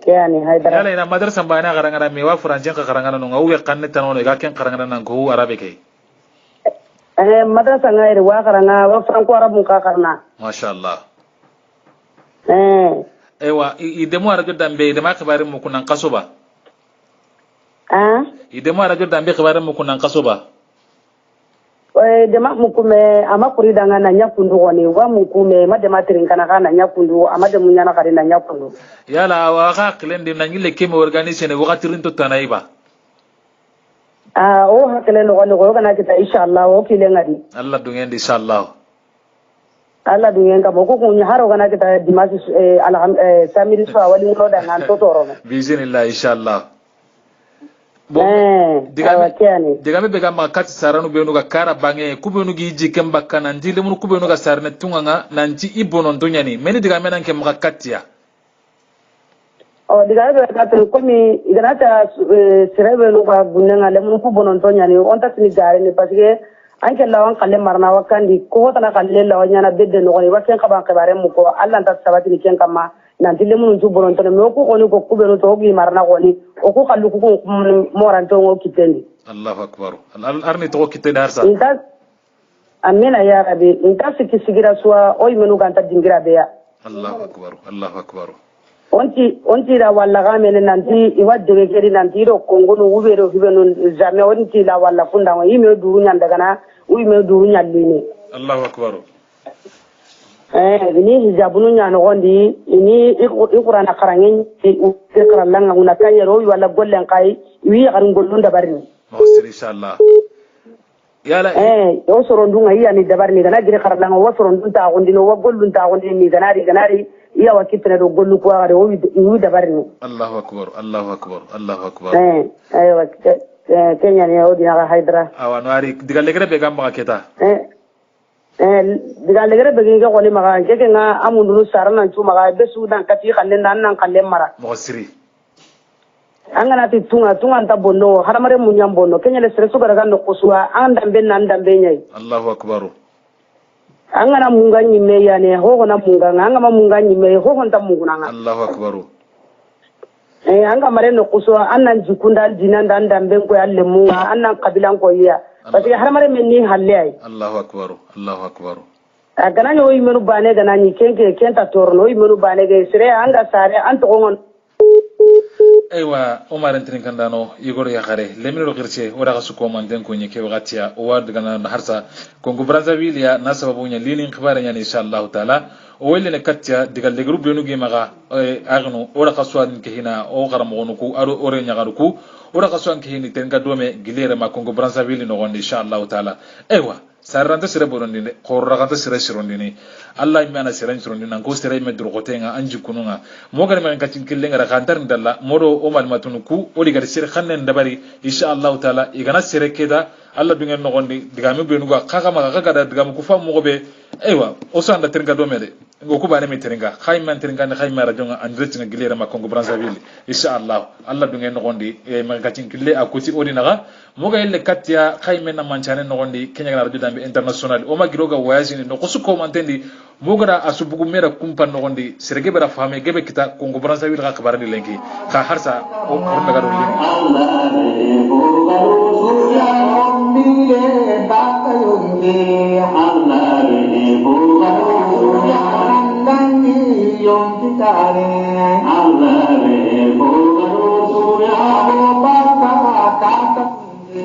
ke ani haydara yala ina madrasa bana garangara me wa franjen ka garangara no ngawe kanne tanono ga ken garangara nan ko arabe ke madrasa ngaire wa karanga wa franco arabun ka karna masha Allah ewa idemo radio dambe idema khabarin mu kunan kasoba idemo radio dambe khabarin mu kunan kasoba dema mukume ama kuri danga na nyakundu woni wa mukume madema trinkana kana nyakundu amade munyana kare na nyakundu yala wa ga klendi na nyile keme organise ne wakati rinto tanaiba o hakele no ko kana kita inshallah o kile ngadi Allah dungendi inshallah Allah dungenga mo ko kunya haro kana kita dimashi samiri fa wali no da ngan to toro bismillah inshallah digame be ga makati saranu be no ga kara bange kubenu gi jikem bakana ndile mun kubenu ga sarne tunganga nanti ibonon tonyani meni digame nan ke makatiya digame be ka to komi iganata sirebe no ga gunanga le mun kubonon tonyani on ta tini gare ni parce que anke lawan kalle marna wakandi ko tana kalle lawan yana bedde no ni waken kaba kabare mu ko Allah ta sabati ni ken kama nanti le mun jubonon to me ko ni ko kubenu to gi marna ko ni o ko kallu ko moranto ngo kitendi Allahu akbar arni to kitendi harsa amina ya rabbi inta sigira suwa oy menu ganta dingira be ya Allahu akbar onti la walla ga menen nanti iwadde geri nanti ro kongonu ubero hibenu jamais onti la walla funda ngo yime duru nyanda kana uyime duru nyallini Allahu akbar ni hijabunu nyano gondi ini iqurana karangen ikra langa una kanyero wala gollen kai wi garin gollun dabarni inshallah yala o sorondunga yani dabarni kana gire karlanga o sorondun ta gondi no gollun ta gondi ni ganari iya wakitna do gollu ko agare o wi dabarni Allahu akbar aywa kenya ne o dina haydra awa no ari diga legre be gamba keta diga legere be ngi ko ni maga ke nga amundulu sarana cuma ga be sudan kati khalle nan khalle mara mo siri angana ti tunga ta bonno haramare munyam bonno kenya le sere sugara ga no kusua anda be nan dambe nyai Allahu akbar angana munga nyime yani ho na munga ngama munga nyime ho honta munguna Allahu akbar anga mare no kusua annan jikunda dinan dan dambe ko yalle munga annan kabilan ko iya parce que haramare men ni halle ay Allahu akbar agana no yimenu bane gana ni kenta torno yimenu bane ge sire anga sare anto ngon aywa Omar entrin kandano igor ya khare lemino girche wada kasu ko man den ko nyeke wagatiya o wad gana harsa kongo Brazzaville ya na sababu nya linin khibare nya inshallah taala o wele ne katya digal le groupe no ge maga agno wada kasu an ke hina o garam gonu ku aro ore nya garuku wada kasu an ke hini tenga dome gilere ma kongo Brazzaville no gonde inshallah taala aywa sarranta sire borondine qorraganta sire sirondine Allah imana sire sirondine ko sire me durgotenga anji kununga mogar men kacin killenga ra kantar ndalla modo o mal matunuku o diga sire khannen dabari inshallah taala igana sire keda Allah dungen no gondi diga me benuga kaka maga kaka da diga ku fam mo be aywa o sanda tringa do mede ngo ku bane me tringa khayman tringa ne khayma rajonga andretinga gilera ma kongo Brazzaville inshallah Allah dungen no gondi e men kacin kille akuti odinaga moga elle katya khaymen na manchane no gondi kenya na radio international o magiroga wayasini no kusuko mantendi mogara asubugu mera kumpa no gondi serege bara fame gebe kita kongo Brazzaville ga khabarani lenki ka harsa o korna garo lini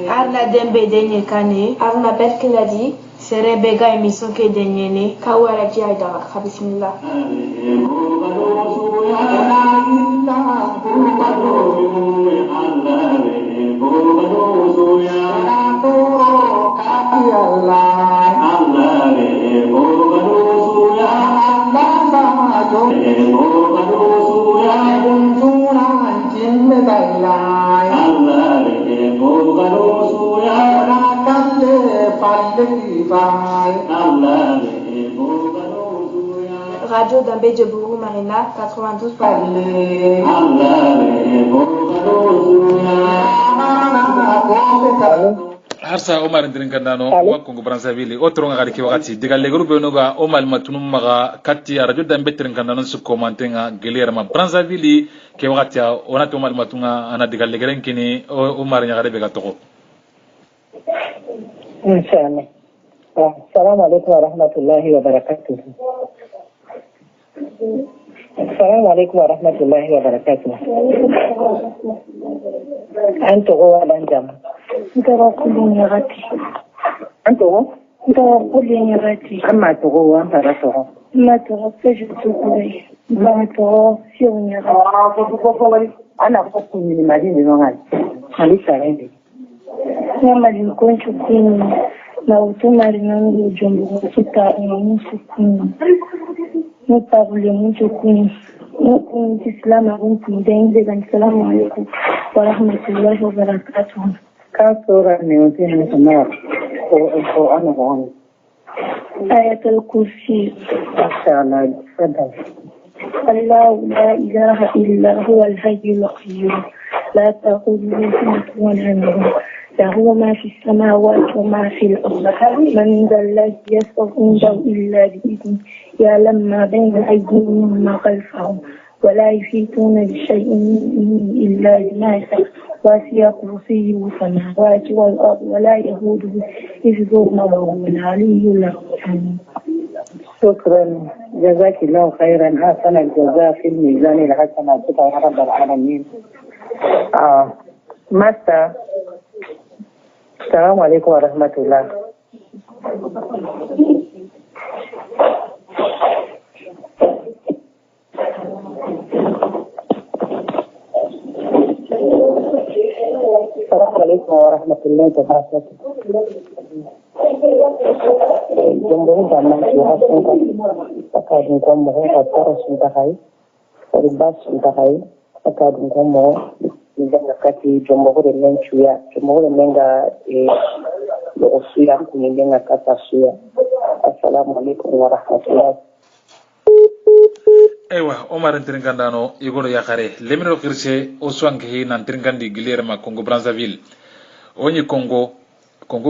Arna Dembe Denye Kane, Arna Berkeladi, Serebega émission ke Denyene, Kawara Jiaida, Bismillah. Radio Dambé de Bourou Marina 92. harsa Omar ndrin kandano wa kongo Brazzaville o tronga gari ki wakati diga le groupe no ga o mal matunum maga katti radio Dambé trin kandano su commentenga gelera ma Brazzaville ke wakati ona to mal matunga ana diga le garen kini Omar nya gare be ga toko inshallah. السلام عليكم ورحمة الله وبركاته. السلام عليكم ورحمة الله وبركاته. أنت هو الأنجم. أنتو قل يا باتي أما تغو وأنت لا تغو ما تغفج تقولي ما تغفيون يا باتي أنا أقصد من المدينة نوعا خليش عليك لما نكون شوفين لو تمر ننجو جنبه كتا ونسكين نطابل ونسكين نكون تسلام عليكم دائما السلام عليكم ورحمة الله وبركاته كاسورة نيوتين النار وأنا غاني آية الكرسي ما شاء الله تفضل الله لا إله إلا هو الحي القيوم لا تأخذه سنة ولا نوم له ما في السماوات وما في الأرض من ذا الذي يشفع عنده إلا بإذنه يعلم ما بين أيديهم وما خلفهم ولا يحيطون بشيء إلا بما شاء وسع كرسيه السماوات والأرض ولا يئوده حفظهما وهو العلي العظيم. شكرا جزاك الله خيرا أحسن الجزاء في الميزان الحسنات يا رب العالمين. ماستر السلام عليكم ورحمة الله. السلام عليكم ورحمة الله وبركاته. جمهور دامن سياسة أكاديمكم مهندس ترى سنتهاي ورباس سنتهاي أكاديمكم مهندس kati jombogo men chuya jombogo menga lo suya kuninga kata suya. Assalamu alaikum wa rahmatullah. Ewa Omar Ntiringandano igoro yakare lemino kirse oswanke nan Ntiringandi Guillermo Congo Brazzaville onyi Congo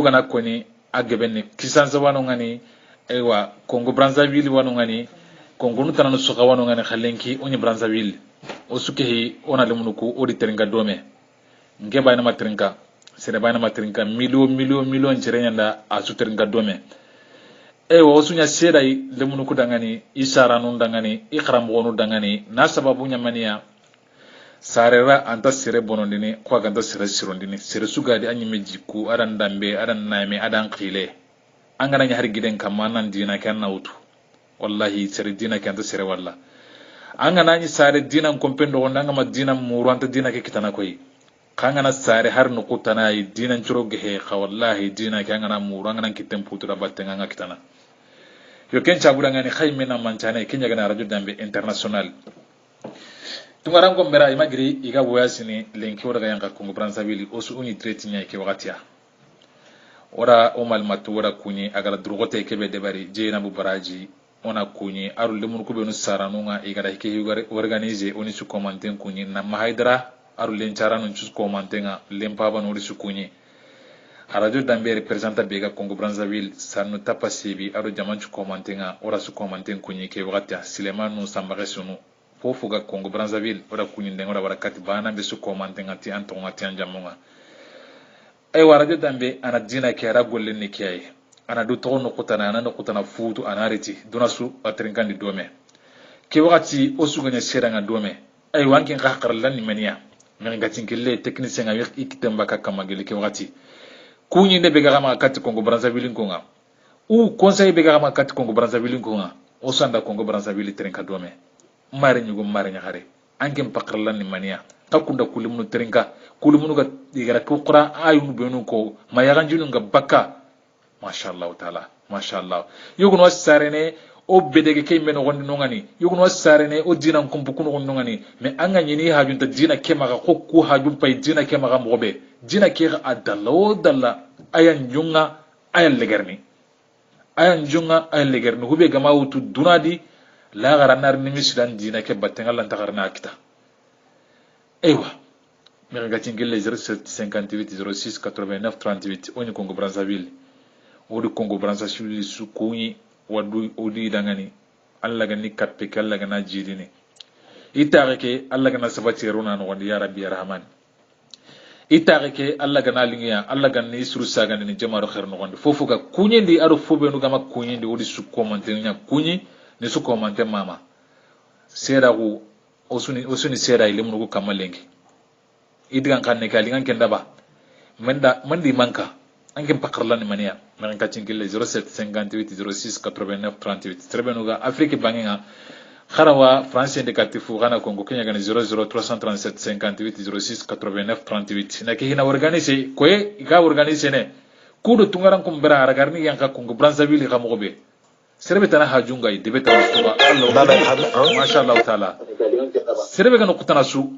gana koni agebeni kisanza wano ngani ewa Congo Brazzaville wano ngani Congo nutana suka wano ngani khalenki onyi Brazzaville osukehi ona lemunuku odi teringa dome nge bayna matrinka sere bayna matrinka million jerenya asu teringa dome ewa osunya sedai lemunuku dangani isara nun dangani ikram wonu dangani na sababu nyamaniya sarera anta sere bonondini kwa ganta sere sirondini sere sugadi anyi mejiku adan dambe adan naime adan qile angana nya har giden kamanan dina kan nautu wallahi sere dina kan ta sere walla angana ni sare dina kompendo wonanga ma dina muranta dina ke kitana koy kangana sare har no kutana yi dina churoge he kha wallahi dina ke angana muranga nan kitem putura battenga nga kitana yo ken chabura ngani khaymena manchane kenya gana radio dambe international tungarango mbera imagiri iga boyasini lenki wora yanga Congo Brazzaville osu uni tretinya ke wakatia ora omal matu wora kunyi agara drogote kebe debari jeena bu baraji ona kunyi aru lemun ko benu saranunga igara ke organize oni su commenten kunyi na mahaidra aru lencharanu su commentenga lempaba no su kunyi radio dambe representa bega Congo Brazzaville sanu tapasibi aru jaman su commentenga ora su commenten kunyi ke wakatia silemanu sambare sunu fofuga Congo Brazzaville ora kunyi ndengora barakati bana be su commentenga ti antonga ti anjamunga ay radio dambe ana dina ke ara golle ne kiyaye ana do tono kutana ana no kutana futu anariti dunasu atrinkandi dome ke wakati osuganya seranga dome ay wankin qaqqarlan ni maniya men gatinkille technicien ngawi ikitemba kakamagele ke wakati kunyi ne bega kama kati Congo Brazzaville ngonga u conseil bega kama kati Congo Brazzaville ngonga osanda Congo Brazzaville trinka dome mare nyugo mare nyahare ankem paqqarlan ni maniya takunda kulimunu trinka kulimunu ga digara kukra ayunu benu ko mayaganjunu ga bakka mashallah taala mashallah yugun wasarene o bedege kay men gondi nongani yugun wasarene o dina kumbu kuno gondi nongani me anga nyini hajunta dina kema ko ku hajum pay dina kema ga mobe dina ke adallo dalla ayan junga ayan legerni hube gama wutu dunadi la garanar ni mislan dina ke battenga lan tagarna kita ewa me ga tingile 0758 06 89 38 oni Congo Brazzaville odi Congo Brazzaville su kunyi wadu odi dangani alla gani katpe kala gana jidini itare ke alla gana sabati runa no wandi ya rabbi ya rahman itare ke alla gana lingiya alla gani suru saga ni jamaaro khair no wandi fofu ga kunyi ndi aro fobe no gama kunyi ndi odi su komante nya kunyi ni su komante mama sera ku osuni sera ile mun ko kamalengi idigan kanne kalingan kenda ba mandi manka angin pakarla ni mania men ka cinkille 07 58 06 89 38 trebenuga Afrique banginga kharawa France indicatif gana Congo Kenya gana 00 337 58 06 89 38 na kihina organiser koy ga organiser ne kudo tungaran kum bera aragarni yanka Congo Brazzaville ga mogobe serbe tana hajunga idebe ta mustuba Allah masha Allah taala serbe gana kutana su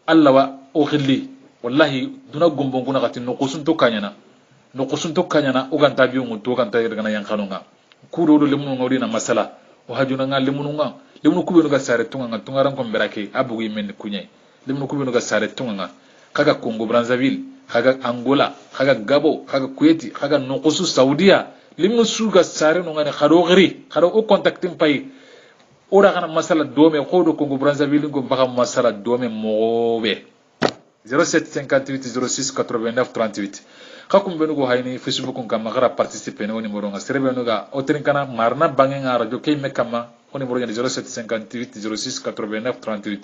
Allah wa o khilli wallahi duna gombon kuna gatin no kusunto kanyana uganta biyo nguto ganta gana yankanunga kudo do lemunu ngori na masala o hajuna nga lemunu kubenu ga sare tunga tungaran ko berake abugi men kunyai lemunu kubenu ga sare tunga kaga Congo Brazzaville kaga Angola kaga Gabo kaga Kuwait kaga nokusu Saudia lemunu suga sare no ngane khado o contacting pay ora kana masala dome khodo Congo Brazzaville ngo baka masala dome mobe 07 58 06 89 38 kakum benugo hayni Facebook ngam magara participer ne woni moronga serebenuga otrinkana marna bangenga radio kay mekama woni moronga 07 58 06 89 38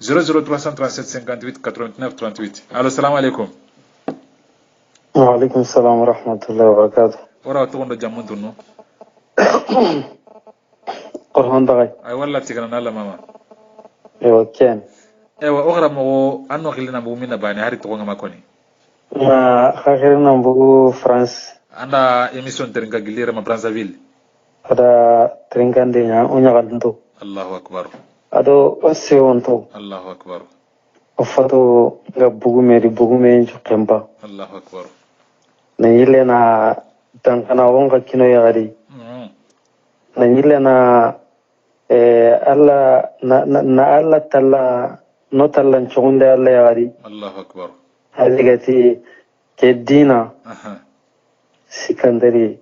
00 337 58 89 38 allo assalamu alaikum wa alaikum assalam wa rahmatullahi wa barakatuh wara to gondo jamuntu no qorhon dagay ay walla tigana nalla mama ewa ken ewa ogra mo anno khilina bu minna bani hari to ngama koni ma khakirina mbugu France anda emission teringa gilire ma Brazzaville ada trinkande nya unya ganto Allahu akbar ado ose wonto Allahu akbar ofato ga bugu me kempa Allahu akbar na yile na tankana wonga kino yari na yile na alla na alla talla no tallan chonde alla yari Allahu akbar haligati kedina sikandari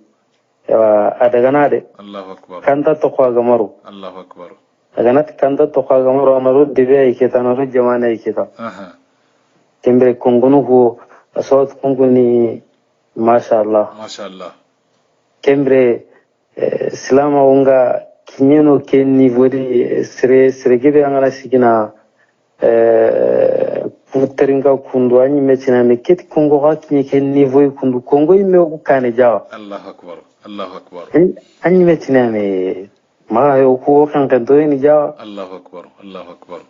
yawa adaganade Allahu akbar kanta to kwa gamaru Allahu akbar aganat kanta to kwa gamaru amaru dibe iketa naru jamana iketa tembre kongunu ko asawat konguni masha Allah tembre silama wonga kinyeno ke niveau di sere gebe angala sigina puteringa kundu anyi mechina me ket kongo ha kinye ke niveau kundu kongo ime ku kane jawa Allahu akbar anyi mechina me ma yo ku kan kan to ni jawa Allahu akbar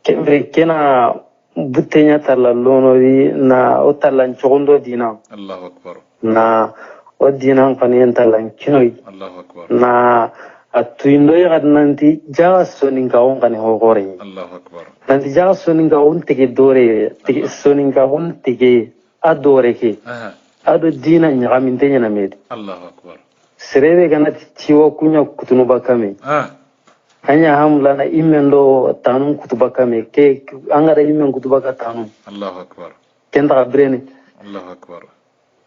kembre kena butenya tala lono di na o talan chondo dina Allahu akbar na o dina kan yen talan kinoi Allahu akbar na atuindo ya nanti jawa soninga on kan ho gore Allahu akbar nanti jaga soninga on tege dore tege soninga on tege adore ke ado dina nyagamin tenya na medi Allahu akbar serebe ganati tiwo kunya kutunuba kame hanya hamla na imendo tanum kutuba kame ke angara imen kutuba ka tanum Allahu akbar kenda brene Allahu akbar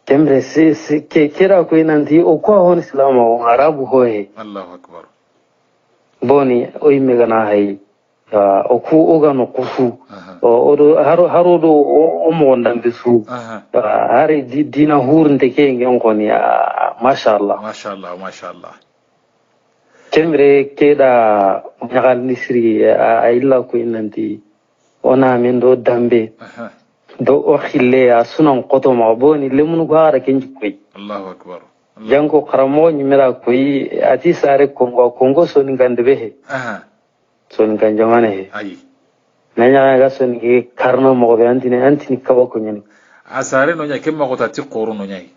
kembre se ke kera ko nanti o ko hon islama o arabu hoye Allahu akbar boni o imega na hay oku ogano kufu odo haro do o mo ndambe su hari dina hurnde ke ngon koni masha Allah kemre keda nyagal nisri ayilla ko inanti ona men do dambe do o khille sunan qoto ma boni lemunu gara kenji koy Allahu akbar jango karamo nyimera koy ati sare kongo so ngande behe son kan jamane he ayi nanya ga son ke karno mo be antini kaba ko nyani asare no nya kemma ko tati qoro no nyai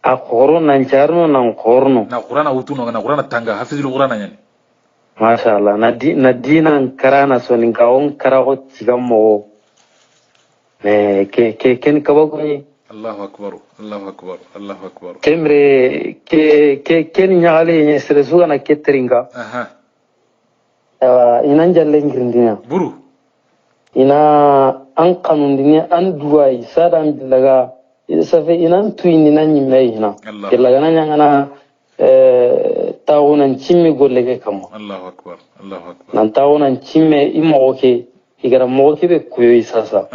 a qoro nan charno nan qorno na qur'ana utuno na qur'ana tanga hafizul qur'ana nyani masha Allah na dinan karana son ka on karago tigamo ke ken kaba ko ni Allahu akbar kemre ke ken nyale ni sresu na ketringa inan jalle ngirindina buru ina an kanundini an duwai sadan billaga safe inan tuini nan yimmai hina billaga nan yangana tawunan cimme gollege kamo Allahu akbar nan tawunan cimme imoke igara moke be kuyo isasa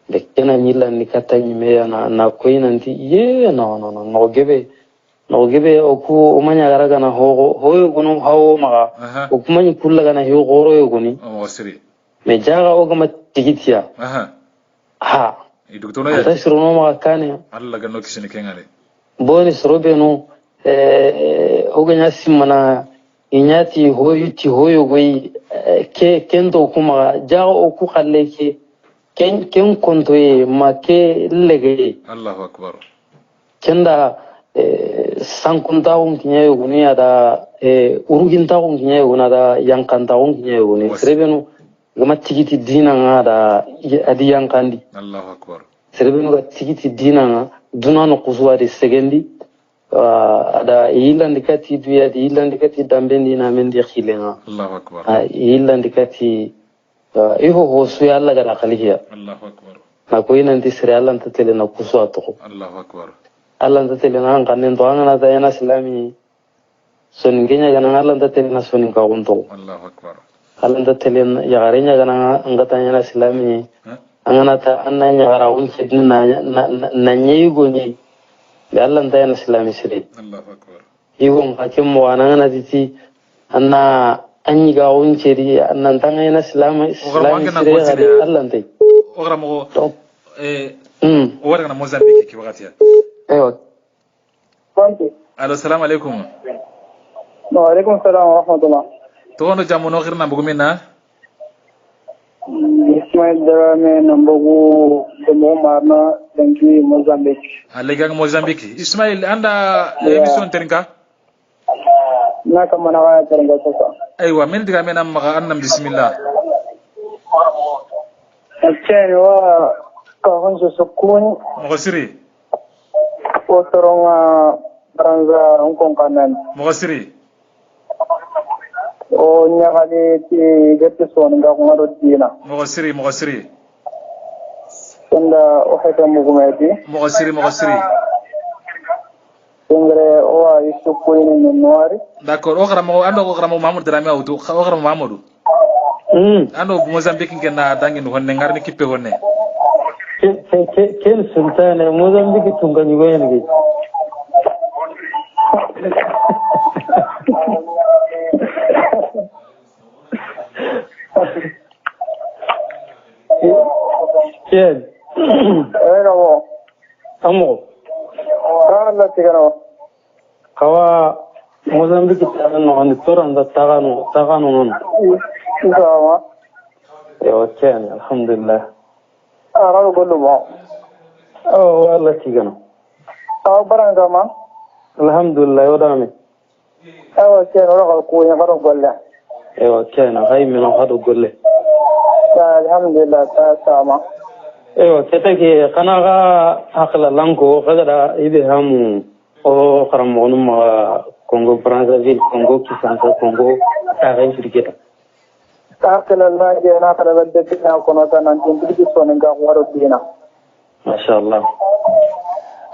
de kena nyilla ni kata yimme na koinanti ye no gebe oku umanya garaga na hoyo gunu hawo maga okumanya kullaga na hiyo goro yo guni wasiri me jaga o gama tigitia ha docteur ya tashiruno ma kane alla ganno kisini kengale boni srobeno oganya simana inyati hoyo goyi kendo kuma jago ku khalleke ken konto ma ke lege Allahu akbar kenda sankuntaun kinyayo guni ada urugintaun kinyayo guni ada yankantaun kinyayo guni srebenu gama tigiti dina nga ada adi yankandi Allahu akbar srebenu ga tigiti dina nga dunano kuswa de segendi ada ilandi kati duya di ilandi kati dambendi na mendi khilenga Allahu akbar ilandi kati iho hosu yalla ga khaliya Allahu akbar na ko inanti sire Allah tatele na kuswa to Allahu akbar Allah tatele na nganen to ngana da yana islami son ngenya ga na Allah tatele na son ka gonto Allahu akbar Allah tatele ya garenya ga na ngata yana islami angana ta annanya gara un sedina na nyego nyi ya Allah ta yana islami sire Allahu akbar yigon hakim mo anana diti anna anyi ga un ceri annan tanga yana islami sire Allah tai ogra mo warga na Mozambique ki wakati ya ايوه الو السلام عليكم وعليكم السلام ورحمه الله توno jamono khirna bugumina Ismail Darame Nambogu Demo Marna Lenki Mozambique alega Mozambique Ismail anda emission terinka na kama na waya teringa sasa aywa min diga mena maga annam bismillah Acheni wa kahonjo sukuni Mogasiri Otoronga Baranza Hong Kanan Mogasiri O nyakali ti gete son nga ngaro dina Mogasiri Kenda oheta mugumeti Mogasiri Ngere owa isukuni ni noari d'accord ando Mamadou Drame auto ogra Mamadou ando Mozambique ngena dangi no honne ngarni kippe honne ken sultane Mozambique tungani wengi ken Ero amo Kala tigano kawa Mozambique tano ni toranda tagano non Isawa yo ken alhamdulillah Ara golu mo wala tigano Baranga ma alhamdulillah yodame Awa ken ora ko ya garo golle yo ken hay min hado golle alhamdulillah ta sama eyo ketake kanaga akla lanko kada ibe hamu o karamo numa Congo Brazzaville Congo Kinshasa Congo tare firiketa akla la je na kada badde na kono tan nan tin soninga waro dina mashallah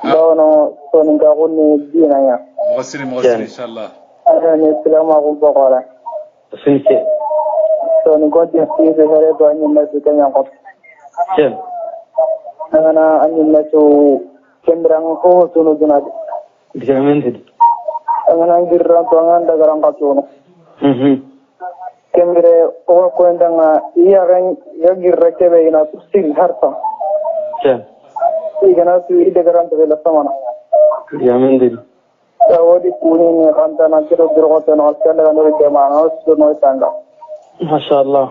dono soninga woni dina ya Mogasiri inshallah ani salama ko bokora sinke soni ko ti fi hele do ani na su kanya ko ken ana ani na su kendrang ko sunu dunade diamante ana ngirra to nganda garang ka sunu kemire o ko ndanga iya ran ya girra kebe ina sil harta ken igana su ide garang to la samana diamante wodi kuni ne kanta na kiro dirgo to no skala no ke ma no su no tanga mashallah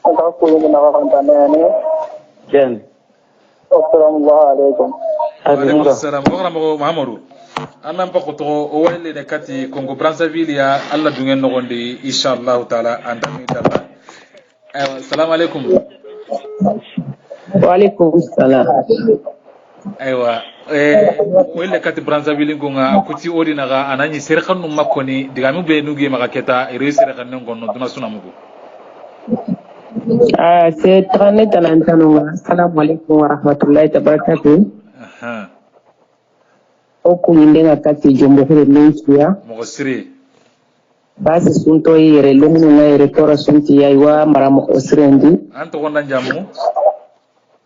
anta kuni na kanta ne ken assalamu alaikum alaikum assalam ogra mo Mamadou annam pa ko to o wale de kati Congo Brazzaville ya alla dungen no gondi inshallah taala andami dalla assalamu alaikum wa alaikum assalam aywa wale kati Brazzaville ngonga kuti odina ga anani serkhan no makoni diga mi be nugi maka keta ere serkhan ngonno duna suna mugo c'est très talentano assalamu alaikum wa rahmatullahi wa barakatuh oku yindenga kati jombo hore lenkia Mogasiri basi sunto yere lumunu ngere tora sunti yaiwa maramo osrendi anto gonda jamu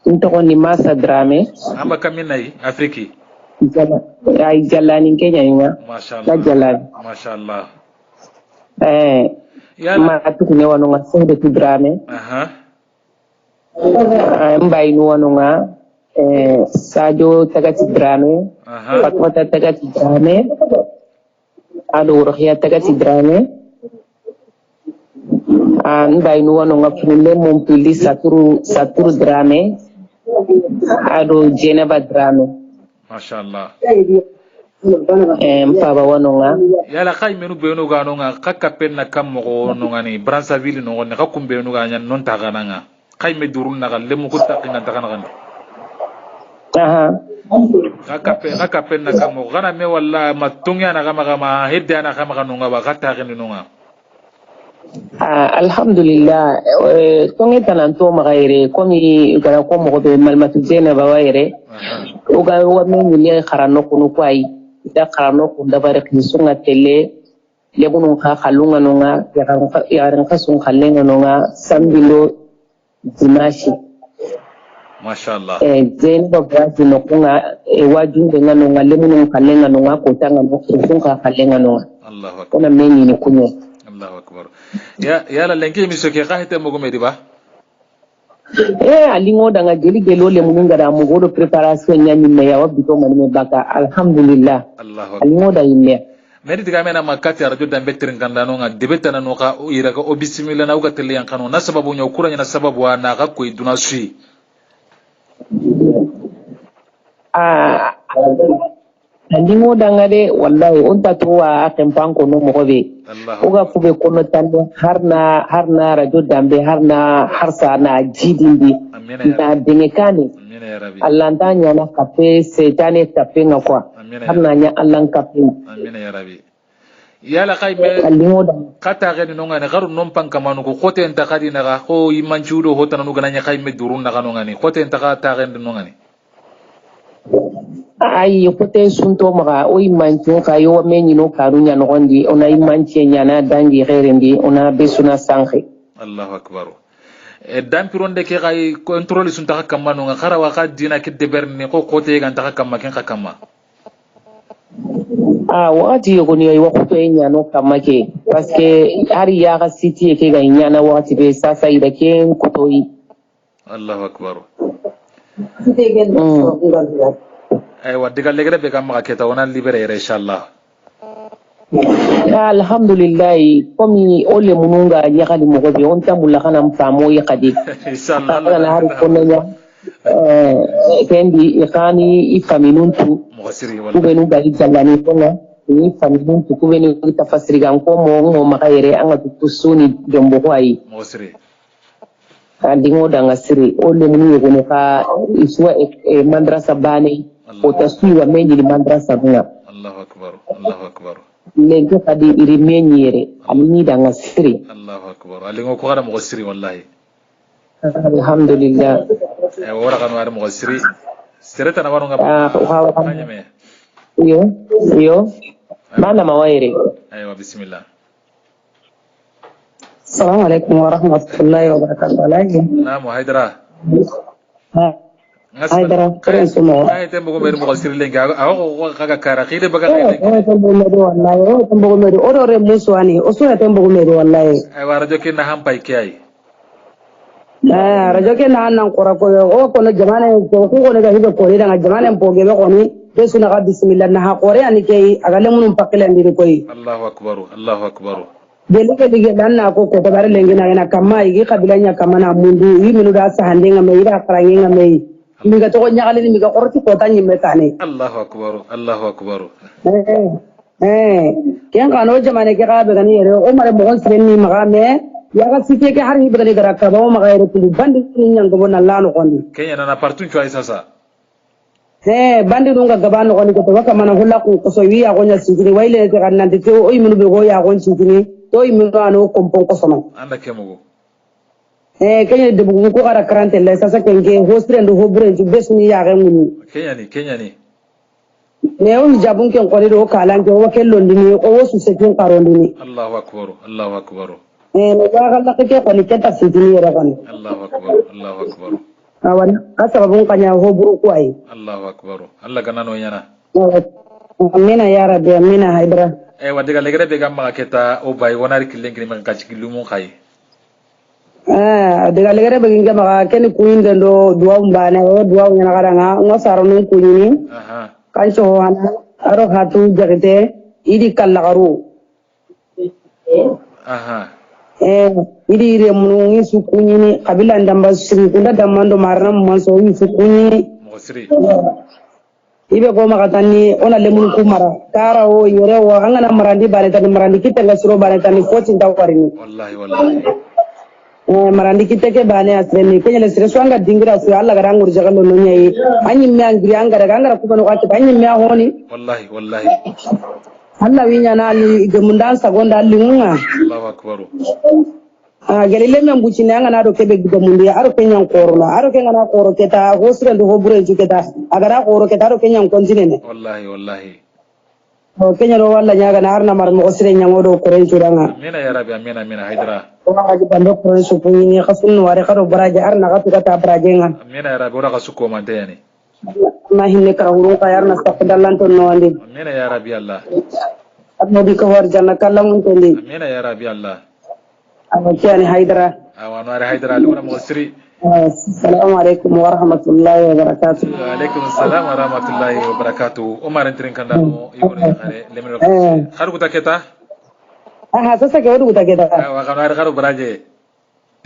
sunto ni Masa Drame amba kaminai afriki ay jalani Kenya nga mashallah jalani mashallah ma tukune wanu nga sede tu Drame mbay nu wanu nga Sadio tagati drame Fatmata tagati drame ado rohia tagati drame nday no wano ngapule mom pili saturu drame ado Jeneba drame mashallah mpaba wano nga yala kay menu beno ga no nga kakapen na kam mo no ngani Brazzaville no ngani kakumbe no ga nyan non tagana nga kay me durun na galle mo ko takinga tagana kan kakapen na kam mo gana me walla matunga na kama hedda na kama kanunga ba katakin no nga alhamdulillah tonge tananto magaire komi gara ko mo be malmatu Jeneba waire uga wa men ni kharano kunu kwai da kharano kun da bare kisunga tele lebunu ka khalunga nonga ya ran ka sun khallenga nonga sambilo dimashi mashallah Jeneba brazi no kunga wajunde nganonga lebunu khallenga nonga ko tanga no sun ka khallenga nonga Allahu akbar kona men ni kunyo Allahu akbar ya la lenki mi soke ka hete mo gomedi ba alingo danga jeli gelo le mununga da mu godo preparation nya minne ya wabito manime baka alhamdulillah alingo da yimme meri diga mena makati radio dambe trinkanda no nga debeta na no ka ira ka bismillah na uga tele yan kanu na sababu nya ukura nya na sababu na ka ko iduna sui alingo danga de wallahi on tatwa tempanko no mo be uga fube kono tande harna radio dambe harsa na jidindi na dengekani Allah tanya na kape setane kape ngakwa harna nya Allah kape amina ya rabbi yala kay me kata gani no ngani garu non pan kamanu ko khote enta kadi na ga ko imanchudo hotana no gananya kay me durun na kanu ngani khote enta kata gani no ngani ay kote sunto maga o imancho kayo menino karunya no gondi ona imanche nyana dangi gerendi ona besuna sange Allahu akbar dampironde ke kay control sunta kamano nga khara wa dina ke deberne ko kote ganta kamma ken kamma wakati yogoni ay wakuto nyano kamake parce que hari ya ga city ke ga nyana wakati be sasa ida ken kotoi Allahu akbar aywa digal legre be kam maketa wona libere inshallah alhamdulillah komi ole mununga nyakali mo be on tamula kana mfamo yakadi inshallah na hari konnya kendi ikani ifaminuntu muasiri wala kubenu bari jalani konga ni faminuntu kubenu tafasiri gan ko mo makaire anga tusuni jombo kwai muasiri andingo danga siri ole munu yogono ka iswa madrasa bani otasui wa menyi ni madrasa bunga Allahu akbar lenge kadi iri menyere alini danga siri Allahu akbar alingo ko gara mo siri wallahi alhamdulillah wara kan wara mo siri sereta na waro ngam anyame yo mana mawaire aywa bismillah Assalamu alaikum warahmatullahi wabarakatuh. Naam Haidara. Haidara karen sumo. Ay tembo ko mer mo sir lenga ako kaga kara khide baga khide. Tembo medo wallahi. Tembo medo orore muswani. Oso tembo medo wallahi. Ay wara joke na hampai kai. Radio ke na nan kora ko o kono jamane ko ko ne ga hibe ko ida jamane poge be koni be suna ga bismillah na ha kore ani ke agale munum pakile ndiri koy. Allahu akbar. Delige dan na ko bare lengi na kama igi kabilanya kama na mundu yi minu da sa hande ngame ida karangi ngame mi ga to nya kale mi ga korti ko tanyi metane Allahu akbar ken kano jamane ke ga be gani yere o mare mo gonsen ni magame ya ga site ke har ni be gani gara ka ba mo magayre tu bandi ni nyang go na lano kondi kenya na partout tu ay sasa bandi dunga gabano kondi ko waka mana hulla ko so wi ya gonya sitini wayle ke kan nan de o minu be go ya gon sitini to imino ano kompon ko sono anda kemugo kenya de bugu ko ara karante le sasa kenge hostre ndo hobre ju besni ya ga nguni kenya ni ne on jabun ken ko do kala nge o kello ndini o wosu se ken karo ndini Allahu akbar ne ga la ke ko ni kenta sitini yera kan Allahu akbar awan asabun kanya hobru ko ay Allahu akbar Allah ganano yana amina ya rabbi amina haidra wadiga legere be gamma keta o bay wonari kilengri man kachiki lumu khay daga legere begin ga maka ken kuin den do duwa mbane o duwa nyana karanga ngo saro nun kunyini kan so wana aro hatu jagite idi kallagaru idi re munungi su kunyini kabila ndamba siri kunda damando marna manso yi su kunyini ibe ko maka tanni ona lemun kumara kara o yore o angana marandi bare tan marandi kitenga suro bare tan ko tinta warini wallahi marandi kiteke bane asreni kenyele sire swanga dingira su alla garangur jagalo no nyai anyi me angri angara kubano kwati anyi me honi wallahi alla winya na ali gemundan sagonda linga Allahu akbar gelele men bucine ngana do kebe gemundi aro kenyan korla aro kengana koro keta hosre ndo hobure juketa agara koro keta aro kenyan kontinene wallahi o kenya ro walla nyaga na arna mar mo hosre nyangodo koren curanga amina ya rabbi amina haidara o ngaji bando koren su puni khasun ware karo baraje arna gatu kata baraje nga amina ya rabbi ora kasuko mante yani ma hinne kara hurun ka yarna sakdalan to no andi amina ya rabbi allah abno di ko war janna kallam tondi amina ya rabbi allah awakani haidara awanwari haidara alura mosri assalamu alaikum wa rahmatullahi wa barakatuh wa alaikum assalam wa rahmatullahi wa barakatuh umar entrin kandano igore khare lemero kharu kutaketa sasa ke wadu kutaketa wa kanwari kharu baraje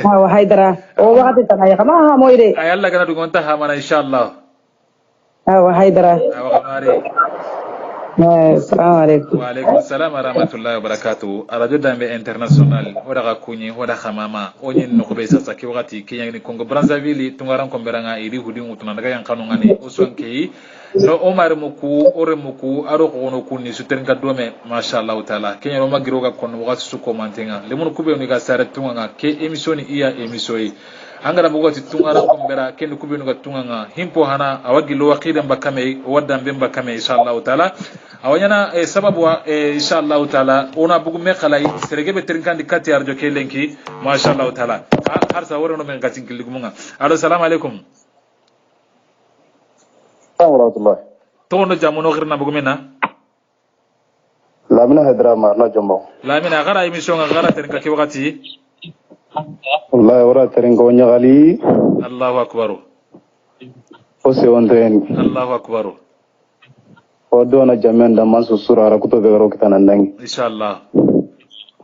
wa haidara o wakati tanaya kama ha moire ay alla kana dugonta ha mana inshallah wa haidara wa kanwari assalamu alaikum wa alaikum assalam wa rahmatullahi wa barakatuh radio dambe international odaga kunyi oda khamama onyin no be sasa ki wakati kenya ni Congo Brazzaville tungaran ko beranga iri hudi mutuna daga yan kanungani osonke no omar muku ore muku aro ko no kunni suten gadome mashallah taala kenya ro magiro ga kono wakati su komantenga lemun kube ni ga sare tunga ke emission iya emission angara bugati tungara ko bera ken kubinu ga tunganga himpo hana awagilo wakida mbakame wadda mbemba kame inshallah taala awanyana sababu inshallah taala ona bugu me khalai serege be trinkandi kati arjo kelenki mashallah taala har sa worono men gatin kiligumunga allo salam alaikum warahmatullah to no jamono khirna bugu mena lamina hadra marna jombo lamina gara emission gara trinka ki wakati wallahi wara trinka nyagali Allahu akbar o se wondeni Allahu akbar o dona jamen da mansu surara kuto be garo kitana ndangi inshallah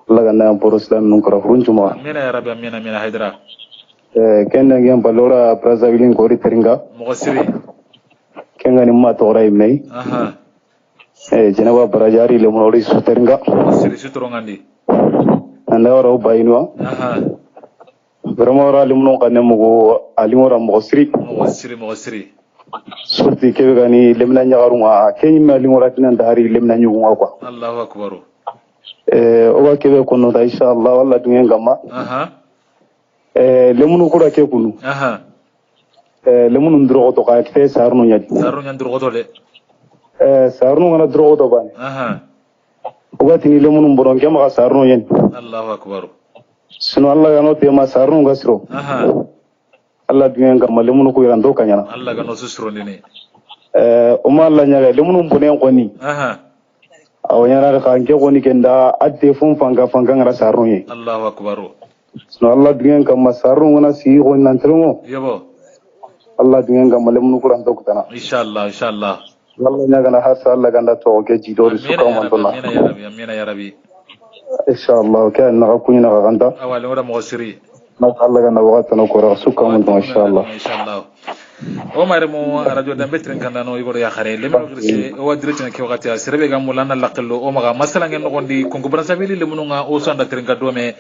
Allah ganna am por islam nun kara furunjuma amina ya rabbi amina haidara kenda ngem balora Brazzaville ko ri tringa mo siri kenga ni ma to ray mei jenaba barajari le mo ri su tringa siri sutorongandi anda wara bayinwa vraiment wara limno kanne mo alimora mo siri surti kebe gani lemna nyagarunga kenyi ma limora tinan dari lemna nyugunga kwa Allahu akbar o wa kebe kono da inshallah walla dungen gamma lemunu kura ke kunu lemunu ndro to ka ke sarnu nyadi ndro to le sarnu ngana ndro to bani o wa tini lemunu boron ke ma sarnu yen Allahu akbar sino Allah gano te ma sarnu ngasro Allah dungen gamma lemunu ko irando kanyana Allah gano susro ndini o ma Allah nyaga lemunu bonen koni awanyana ka nke koni kenda adde fon fanga ngara sarnu yen Allahu akbar sino Allah dungen gamma sarnu ngana si ko nantremo yebo Allah dungen gamma lemunu ko rando kutana inshallah Allah nyaga na hasa Allah ganda to ke jidori suka man donna amina ya rabbi inshallah kan na kunya na ganda awale wala mo siri na Allah ganda waqta na ko ra suka man donna inshallah o mare mo radio dambe tren kandano igoro ya khare le mo grese o wadire tan ke wakati asrebe ga mulana laqallo o maga masala ngeen ngondi Congo Brazzaville le mununga o sanda tren ga dome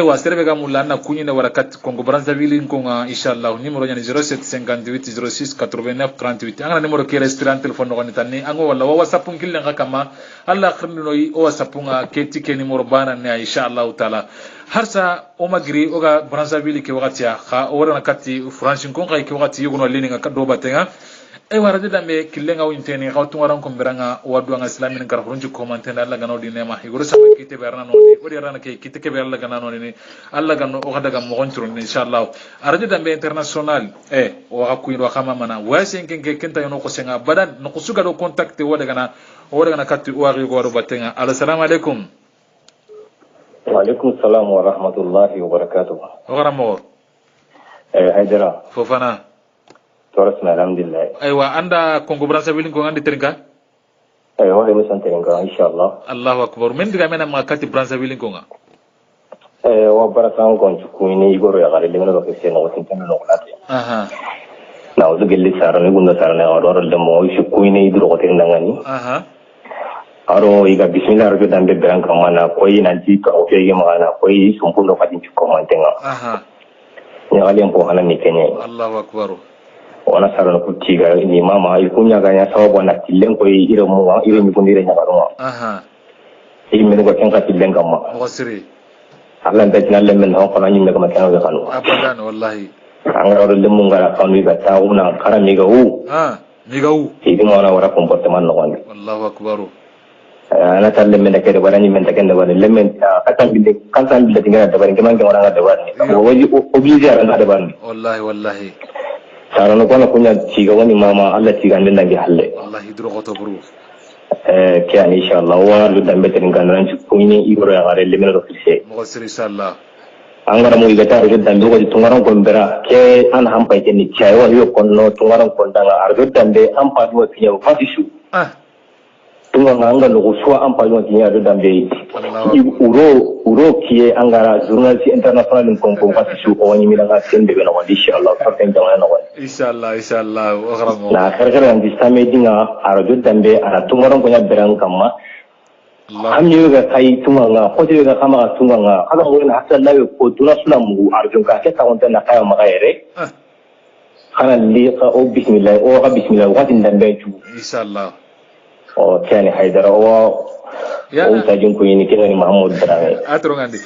wa serbe ga mulana kunyina warakat Congo Brazzaville ngonga inshallah numéro nyani 0758 06 89 38 angana numéro ke restaurant telephone ngoni tanni ango wala wa whatsapp ngille ngakama alla khirno yi o whatsapp nga ke tike numéro bana ne inshallah taala harsa o magri o ga Brazzaville ke wakati kha o wana kati France ngonga ke wakati yugo lini nga do batenga warade dambe killenga winteni xawtu waran ko beranga wadu nga islamin kar furunju komantenda alla gano dinema igoro sama kite berna no di odi rana ke kite ke be alla gano ni alla gano o daga mo gontro inshallah arade dambe international o ga kuino xama mana wasen ke kenta yono ko senga badan no ko suga do contact o daga na katti o ga go batenga assalamu alaikum Waalaikum salam wa rahmatullahi wa barakatuh. Ogaramo. Haidara. Fofana. Torasna alhamdulillah. Aywa anda Congo Brazzaville ko ngandi terinka? Aywa de musan terinka inshallah. Allahu akbar. Men diga mena makati Brazzaville ko nga. Wa barakan kon chukuni igoro ya gare lemno ko se no sin tan no lati. Aha. Na uzu gelli sarane gunda sarane aro de mo chukuni idro ko tin dangani. Aha. Aro iga bismillah ro dambe beran kamana koyi nanti to o fege magana koyi sumpundo kadin chukko mantenga. Aha. Ya galian ko hanan ni kenye. Allahu akbar. Wana sarana ku tiga ni mama ikunya ganya sababu na tilen koyi ire mo ire mi kundire nya garuma. Aha. Ime ko kenka tilen kama. Wasiri. Allah da men ho kono nyimme ko makano ga kanu. Abadan wallahi. Angaro le munga kanu ga tauna karami ga u. Ah, miga u. Idi mo na wara comportement no wani. Allahu akbar. Ana talle men da kede barani men da kende wala lemmen katan bille tingala da barani keman ke wara da barani. Waji oblige ara da barani. Wallahi wallahi. Sarano kono kunya tiga wani mama Allah tiga nden dangi halle. Wallahi duro goto buru. Kian inshallah wa lu dambe tin ganran chukuni igoro ya gare lemmen do fise. Mo sir inshallah. Angara mo igata ro dambe ko tungaran ko bera ke an hampai ke ni chai wa yo konno tungaran ko danga arjo dambe am padu tiya fatishu. Ah. Tunga anga no suwa am padu tiya do dambe. Uro kiye angara journalist international ko fatishu o wani mi daga sende bena wadi inshallah faten jama na wadi. Inshallah ogaramo. Na karkara andi same dinga arjo dambe ara tungaran ko ya beran kamma. Hamyo ga kai tunga ko je ga kama tunga kada wani hasan lawe ko tuna suna mu arjun ka ke ta wonta na kaya maka yare kana liqa o bismillah o ga bismillah wadin dambe ju inshallah o tani haidara o o tajin ko yini kenani Muhammad Darawe atro ngandi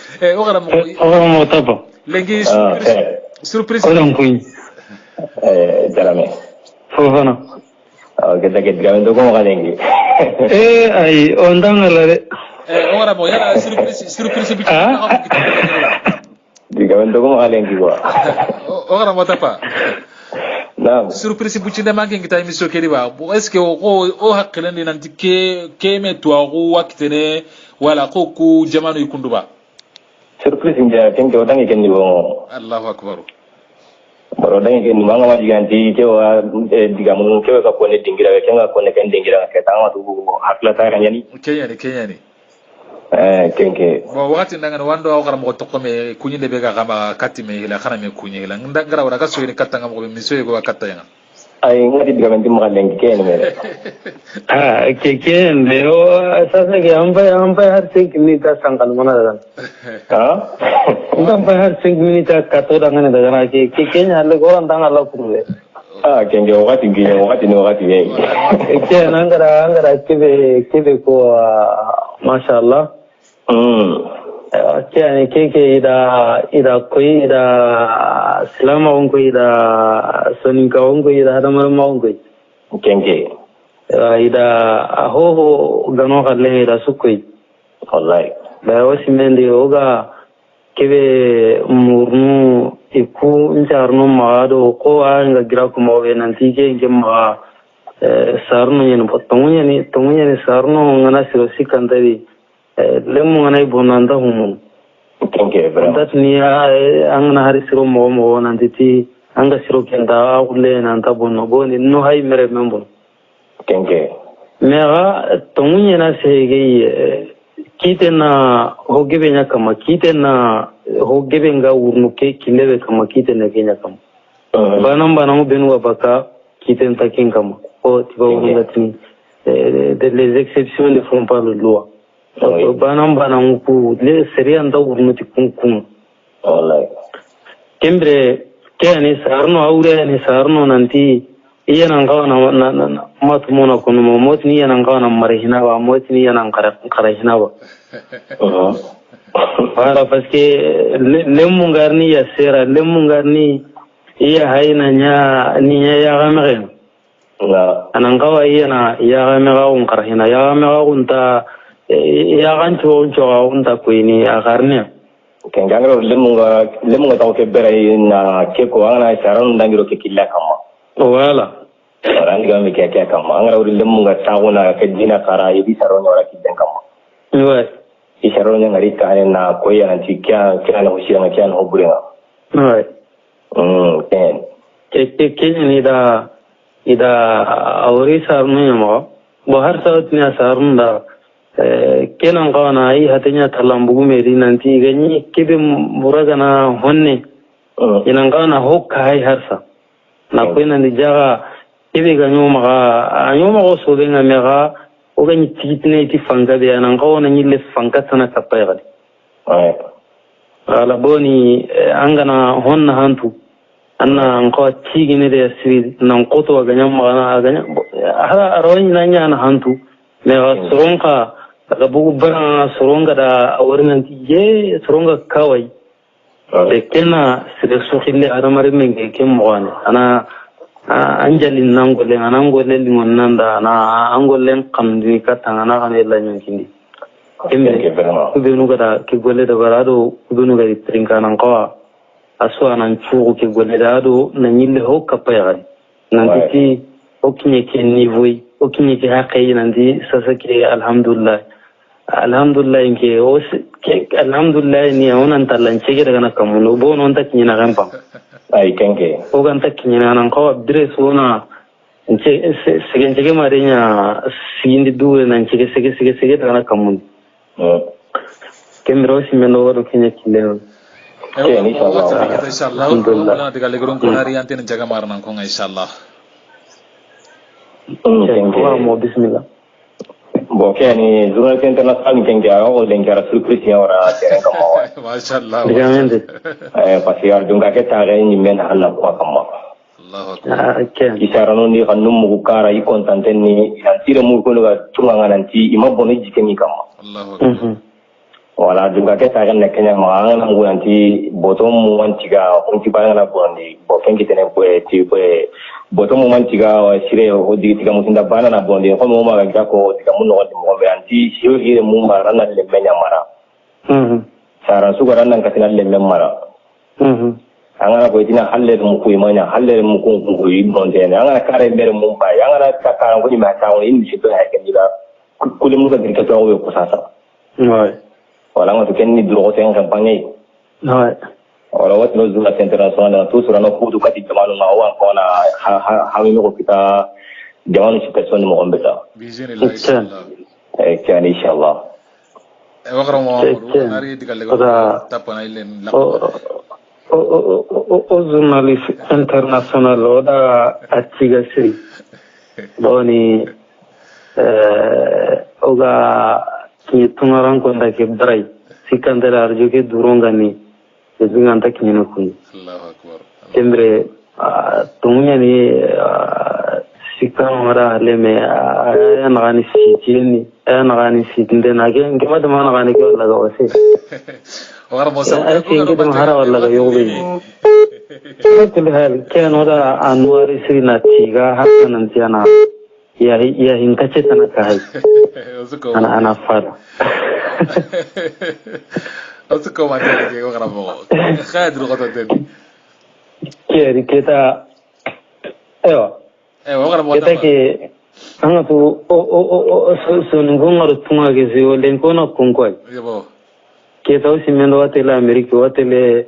ogaramo tapa lengi surprise ko Darame Fofana. Kita gawe ndo ko ngalengi Ay ondang alare ora mo yana surprise bi diga ndo ko ngalengi wa ora mo tapa naam surprise bu ci de mangi ngita emission kedi ba est-ce que o hakkilandi nanti ke me to ko waktene wala ko ku jamanu ikundu ba surprise nja kenke odangi kenni bo Allahu akbar baro dangi kenni manga majiganti kewa diga mun kewa ka kone dingira kenga kone ken dingira ke tama tu hakla ta kanyani kenyani kenke bo wakati ndanga wando aw garam ko tokome kunyi de be ga gama katti me hila khana me kunyi hila ndangara wala ka so ni katta ngam ko mi so go katta yanga ay ngati diga men dimma lengi ken mere ken de o asasa ke amba har 5 minutes sangkal mana dan amba har 5 minutes kato dangan daga ke kenya le go andang ala kurle kenke wakati ye ken angara kebe ko mashallah yani keke ida koi ida selama onko ida soninka onko ida hadamar onko kenke ida ho gano kalle ida sukoi wallahi da wasimende oga kebe murnu iku injarno maado ko anga gira ko mawe nanti ke ngemma sarno yen potongunya ni sarno ngana siro sikandari lemu ngana ibonanda humu kenke bra dat ni angana hari siro mo nanti ti anga siro kenda ulle nanta bonno boni no hay mere membo kenke mera tongunya na sege kitena hogebe nya kama kitena hogebe nga urnu ke kilebe kama kitena kenya kama bana mo benu baka kiten takin kama o tiba urnu tini les exceptions ne font pas le loi bana ku le seria nda urnu ti kun wallahi kembre kene sarno aure ne sarno nanti iya nan gawana na matmona kono motni iya nan gawana marihina wa motni iya nan karahina wa wala parce que lemu ngarni ya sera lemu ngarni iya haina nya ya gamere anan gawa iya na ya gamere un karahina ya gamere unta ya gancho unta kuini agarnia kengangro lemu nga taw ke beray na ke ko ana saran ndangiro ke killa kama wala orang kami kayak kamu, anggar udah lemu nggak tahu nak kejina kara, jadi saronya orang kita kamu. Iya. isharon nya ngari ka na ko ya nanti kya na hoshi na kya na hoburenga ken ni ida awri sarnu mo bo har sawt ni sarunda kenan qawana ai hatanya talambugu meri nanti ganyi kibe muragana honne inan qawana hokka hay harsa na ko nan jaga kibe ganyo ma so benga mega o ganyi titne ti fanga be nan qawana ni le fanga sana kapayga ala boni angana honna hantu anna anko tigine de siri nan qoto ganya ma ganya ara arwani nanya na hantu mega soronka daga bugu bana soronga da awurnan je soronga kawai da kena sire sokhille adamare menge kem mwana ana anjalin nangole lingon da na angolen kamdi katanga na kame la nyankindi kemme kubenu gada ke golle da barado kubenu gadi trinka nan qawa aswa nan chugo ke golle da do na nyille hokka payga nan ti okinye ke nivoi okinye ke hakai nan di sasa ke alhamdulillah inke alhamdulillah ni onan talan chege daga na kamuno bo non ta kinyana gampa ai kenke o gan ta kinyana nan ko abdire sona sege marenya sindi duwe nan sege daga na kamuno kemro simeno wado kinya kileo inshallah alhamdulillah daga legrun ko hari antene jaga marnan ko inshallah mo bismillah bon kani journaliste international ni kenga o lengara surprise ya ora teren kama mashallah parce que dunga ke tare ni men Allah ko kama Allahu akbar isarano ni kannum mu kara i kontante ni antire mu ko ga tunanga nanti ima boni jikeni kama Allahu akbar wala dunga ke tare ne kenya ma ngana mu nanti botom mu wantiga unti bana bondi bo kengi tenen ko ti ko botom mo mantiga wa sire o digitiga mutinda bana na bondi ko mo ma ga ko tiga mun no mo be anti siyo hire mu mara na le menya mara sara su garan nan katina le men mara angana ko dina halle mu ko imanya halle mu ko ko ibon de angana kare mere mu ba angana ka karan ko ni ma tawo in shi to ha ken dira kulim ko dirka to ko sasa wala ngo to ken ni duro ten campagne wala wat no zula international na to sura no kudu kati jamanu ma wa ko na ha mi ko kita jamanu ci person mo gombe ta bismillah kan inshallah waqra mo nari digal ko tapana ilen la o journalist international oda atiga siri boni oga ki tungaran ko ndake brai sikandara arjo ke durongani dengan tak kini nak kuni. Allahu Akbar. Kembre tumunya ni sikang orang leme ayah nagani sitini, ayah nagani sitinde nage, kemana mana nagani kau laga wasi. Orang masa. Ayah kini kita mahara laga yogi. Betul hal. Kian orang Anwar Sri Natiga hak nanti anak. Ya hingga ceta nak kahai. Anak far. أذكر ما تاني كي وغرا بقول خادر غطا تاني كي كيتا أيوة وغرا بقول كيتا كي أنا تو سنقوم رتوما كذي ولين كونا كونكوي يبغى كيتا وسيمين واتلا أمريكا واتلا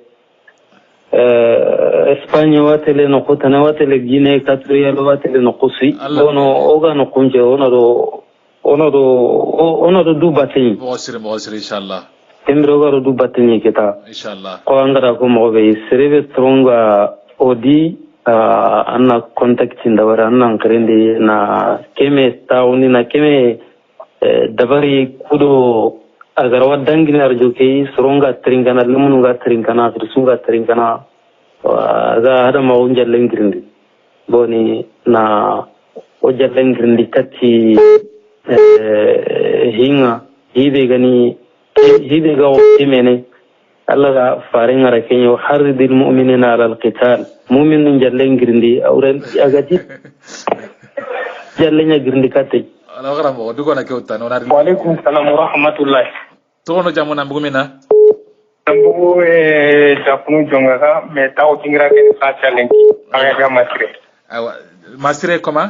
إسبانيا واتلا نقطنا واتلا جيني كاتريا واتلا نقصي ono oga نقونجا ono do batini بوسير إن شاء الله Tembrogaro du batini kita. Inshallah. Ko angara ko mo be serebe stronga odi anna contact indawara anna krende na keme tauni na keme dabari kudo agar wadangini arjo ke stronga tringana lemunga tringana trisunga tringana aga hada ma unja lengrindi boni na oja lengrindi kati hinga hibe gani هذي قوة مني الله فارين ركين يحرض المؤمنين على القتال مؤمن جلين جرندي أورن أجدي جلين جرندي كاتي أنا أقرأ مو دوكنا كيوتا نونار وعليكم السلام ورحمة الله تونو جامونا بقومينا نبغو جابنو جونغا متاو تينغرا كن ساتشالنكي أغا ماسري أيوة ماسري كما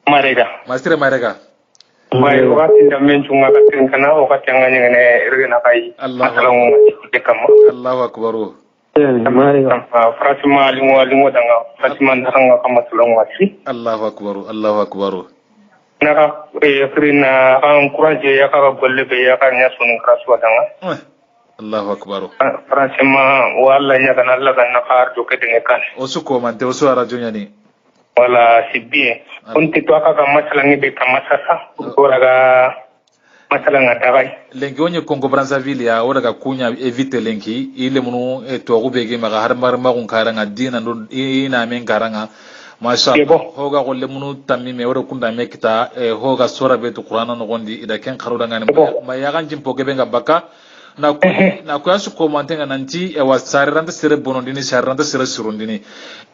ماريغا ماسري ماريغا Mai wakati damen chunga katin kana wakati yang ngene rena kai. Masalang dekam. Allahu akbar. Frasima lingo danga frasima ndanga kama salang wasi. Allahu akbar. Allahu akbar. Naka frina kan kuraje ya ka golle be ya ka nya sunun kraswa danga. Allahu akbar. Frasima walla nya kana Allah kan nakar do kedenge kan. Osuko mante osu arajo nyani. Wala sibie. Unti to aka masalangi be kamasasa. Uraga masalang adagai. Lenki onye Congo Brazzaville ya uraga kunya evite lenki ile munu to gubege maga harmar magun karanga dina ndo ina men karanga masha hoga golle munu tamime ora kunda mekita hoga sora betu qur'ana no gondi ida ken kharuda ngane ma yagan jimpo gebe nga baka na ko asu ko mantenga nanti e wasarranda sere bonondini sarranda sere surundini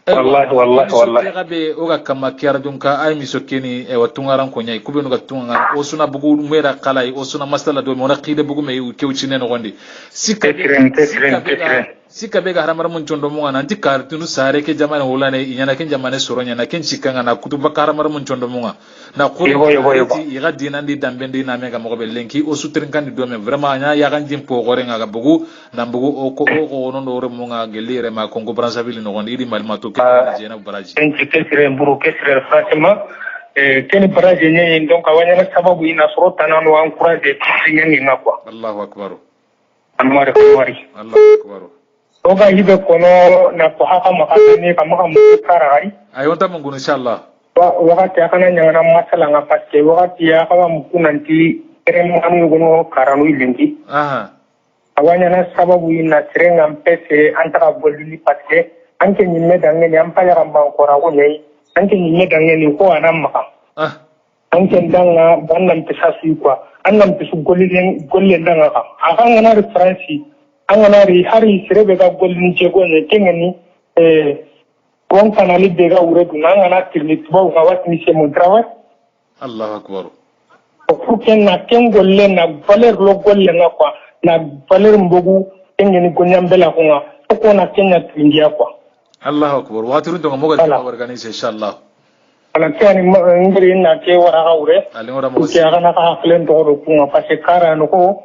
wallahi gabe oga kama kiara dunka ay misokeni e watungaran ko nyai kubenu ga tunga osuna bugu mera kala osuna masala do mona qide bugu me kewchine no gondi sika bega haramar mun chondo mo nanti kartunu sare ke jamane holane inyana ken jamane soronya na ken chikanga na kutuba haramar mun chondo mo na ko iga dinandi dambendi na mega mo be lenki osutrin kan do me vraiment nya ya kan jimpo gore nga bugu na bugu o ko no do re mo nga gelire ma Congo Brazzaville no gondi di mal mato jena baraji en cikesire mburu kesire fatima ken baraji nyi donc awanya na sababu ina sorota na no encourager ngi ngakwa Allahu akbar Allahu akbar oga hibe kono na ko haka makatani kama karai ayonta mungu inshallah wakati akana nyangana masala nga paske wakati ya kawa mkunanti teremu amu gono karanu ilingi awanya na sababu ina serenga mpese antaka bolini paske anke nyimme dangeni ampaya kamba kora wonei anke nyimme dangeni ko anamaka anke ndanga banna mpesa suikwa anna mpesu golle ndanga ka akanga na referensi angana ri hari serebe ga gollin jego ne kengeni on kanali bega uredu nangana tirni tuba ga watni se mon travail Allahu akbar ko ken na ken golle na valeur lo golle na kwa na valeur mbogu kengeni ko nyambela ko nga ko na kenya tingia kwa Allahu akbar watiru to mo ga organize inshallah ala kani ngiri na ke wara aure alingora mo ke aga na ka flen to ro ko parce kara no ko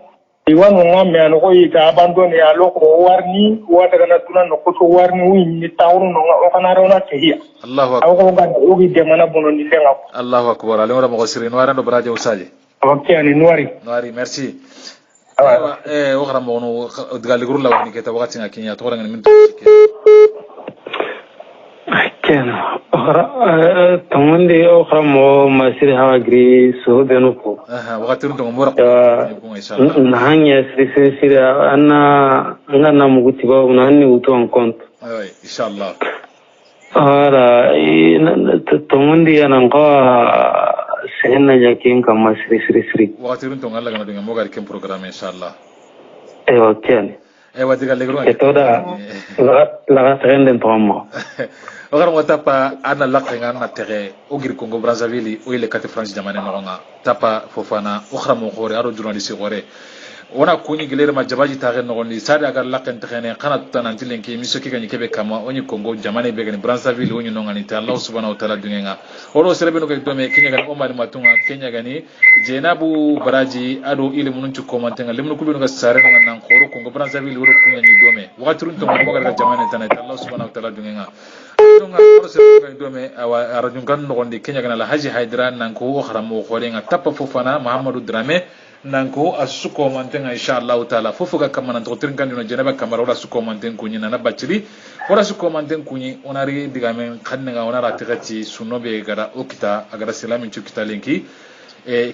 iwanu ngame ano ko ita abandone ya loko warni wata kana tuna no ko to warni wi ni tawru no o kana rona tehia Allahu akbar ko ga o gi de mana bono ni lenga Allahu akbar alingora mo sirin warando baraje usaje okay ani noiri merci o gara mo no digal guru la woni ke ta wakati ngakinya to ngani min to Kena, temundi orang mau masih hawagri so benuku. Waktu itu ngomong nahanya siri anna namu kutiba unani utu angkont. Insyaallah. Ora temundi anangka sehna jakin kama siri. Waktu itu ngalla kana dengan moga ikem program insyaallah. Okay. Wadiga legro. Ketoda laga senden tomo. Ogar mo tapa ana lakenga na tere ogir Congo Brazzaville o ile kate France jamane no nga tapa fofana okhra mo khore aro journaliste gore ona kuni gilere ma jabaji tare no ni sada agar laken tere kana tananti lenki misoki ganyi kebe kama oni Congo jamane be gani Brazzaville oni no ngani ta Allah subhanahu wa ta'ala dunga oro serebe no ke to me kenya gani o mali matunga kenya gani jenabu baraji ado ile munun ci commentenga lemno kubi no ga sare no nan khoro Congo Brazzaville woro kunya ni dome waturun to mo ga jamane tanata Allah subhanahu wa ta'ala dunga dunga process ga dome arajun kan no gondi kenya gana la haji haidra nan ko kharamo khore nga tappa fofana Muhammadu Drame nan ko asuko mantenga inshallah taala fofuga kama nan to trinkan no jenaba kamara wala suko manten kunyi na baciri wala suko manten kunyi onari digame kannga onara tigati sunobe gara okita agara silamin chukita lenki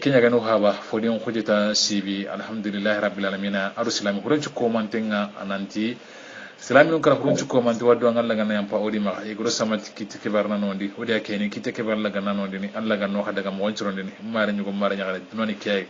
kenya gano haba fodi on kujita sibi alhamdulillah rabbil alamin aru silami huran chukko mantenga ananti silami on kara huran chukko manti waddo ngalla ganna yampa odi ma e gro samati kiti kebarna nondi odi akeni kiti kebarla ganna nondi ni alla ganno hadaga mo wonchrondi ni mare nyugo mare nyagale noni kay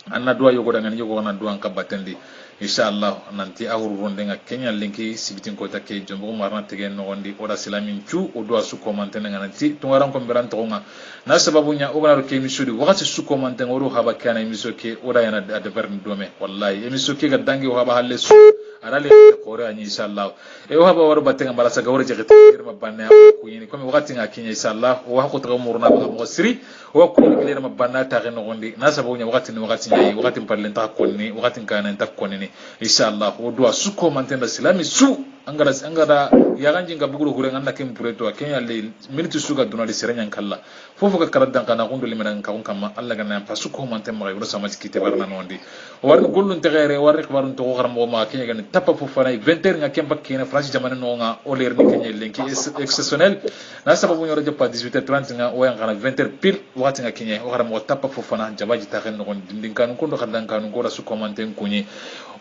anna duwa yogo daga nyugo na duwa kabatandi inshallah nanti ahuru ronde nga kenya linki sibitin ko take jombo marna tegen no gondi oda silamin chu o duwa su komantene nga nanti tungaran ko mberan to nga na sababu nya o gana ke misudi wakati su komantene oro haba kana misoke oda yana da barni dome wallahi emisoke ga dangi o haba halle su arale qore ani inshallah e wa ba war batenga balasa gawre je kirma banna ku yini comme wakati nga kinya inshallah wa ko to murna ba mo siri wa ku ni kirma banna ta geno gondi na sabo nya wakati nyi wakati parlen ta konni wakati kana ta konni inshallah o do suko mantenda silami su angara ya ganjin ga buguru huren anna kem pureto kenya le minute suga dunali serenya kala fofo ka karaddan kana gondo limana ka on kama alla ganna pasu ko man temma yoro sama tikite barna nondi warno gollun tegere warri warno to garam ma kenya gan tappa fofana 20h nga kemba kena france jamane no nga oler ni kenya lenki exceptionnel na sababu nyoro joppa 18h30 nga o yang kana 20h pile wati nga kenya o garam mo tappa fofana jabaji ta gen no dindin kanu kondo kaddan kanu gora su ko man ten kunyi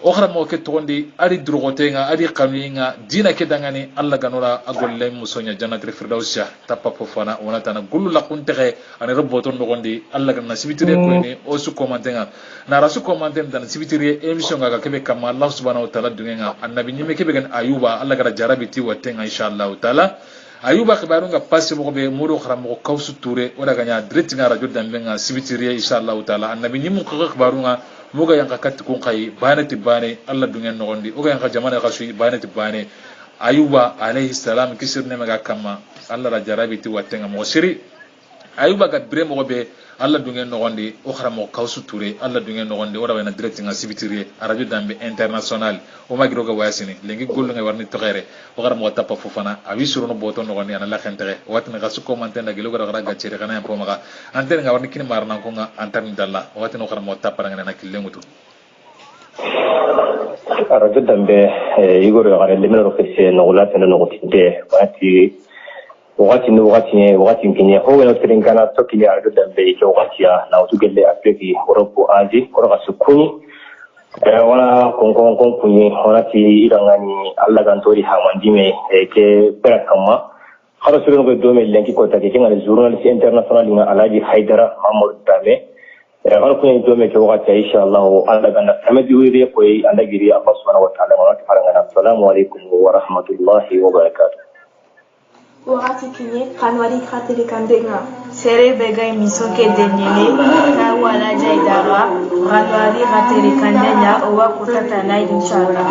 o garam mo ke tondi ari drogote nga ari kanuinga dina ke dangani alla ganora agolle musonya jannatul firdausia tappa fofana wona tana gullu la kuntere ani roboton no gondi alla ganna sibitire ko ni o su commentenga na rasu commenten dan sibitire emission ga kebe kama allah subhanahu wa ta'ala dunga annabi nyime kebe gan ayuba alla gara jarabiti watenga inshallah ta'ala ayuba khibaru nga passe mo be muro khram ko kawsu touré wala ganya direct nga radio dambe nga sibitire inshallah ta'ala annabi nyimu ko khibaru nga muga yang kat kun kai banati bane alla dungen no gondi uga yang jamana kasu banati bane ayuba alayhi salam kisirne maga kama alla la jarabiti watenga mo siri ayuba ga bre mo be alla dungen no gondi o khara mo kawsu touré alla dungen no gondi wala wana direct nga sibitiri radio dambe international o magiro ga wasini lengi gollu nga warni togere o khara mo tappa fofana abi suru no boto no gondi ana la xentere watna ga su commenter na gelo ga ga cere kana po maga antene nga warni kin marna ko nga antani dalla watna o khara mo tappa nga na kilengutu radio dambe igoro ga le meno fesse no gulata no ngotinde wakati mkinye huwe no tiringana toki ya radio dambe ke wakati ya na utugele apeki oropo aji oroka sukuni wala kongkong kunyi wakati irangani alla gantori hamandime ke berakama haro suru no dome lenki kota ke ngale journalist international nga alaji haidara mamud dame haro kunyi dome ke wakati ya inshallah alla ganna amedi wiri ko anda giri allah subhanahu wa ta'ala wa ta'ala assalamu alaikum wa rahmatullahi wa barakatuh wakati kinye kanwali khatiri kandenga sere bega emission ke denyele na wala jaidara kanwali khatiri kandenya owa kutata na inshallah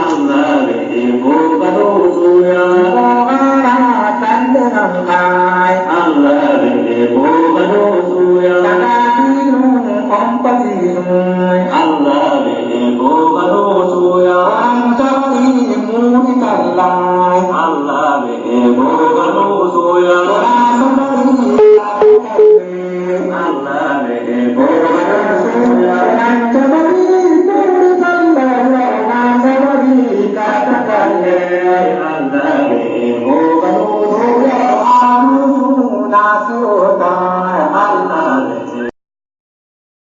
Allah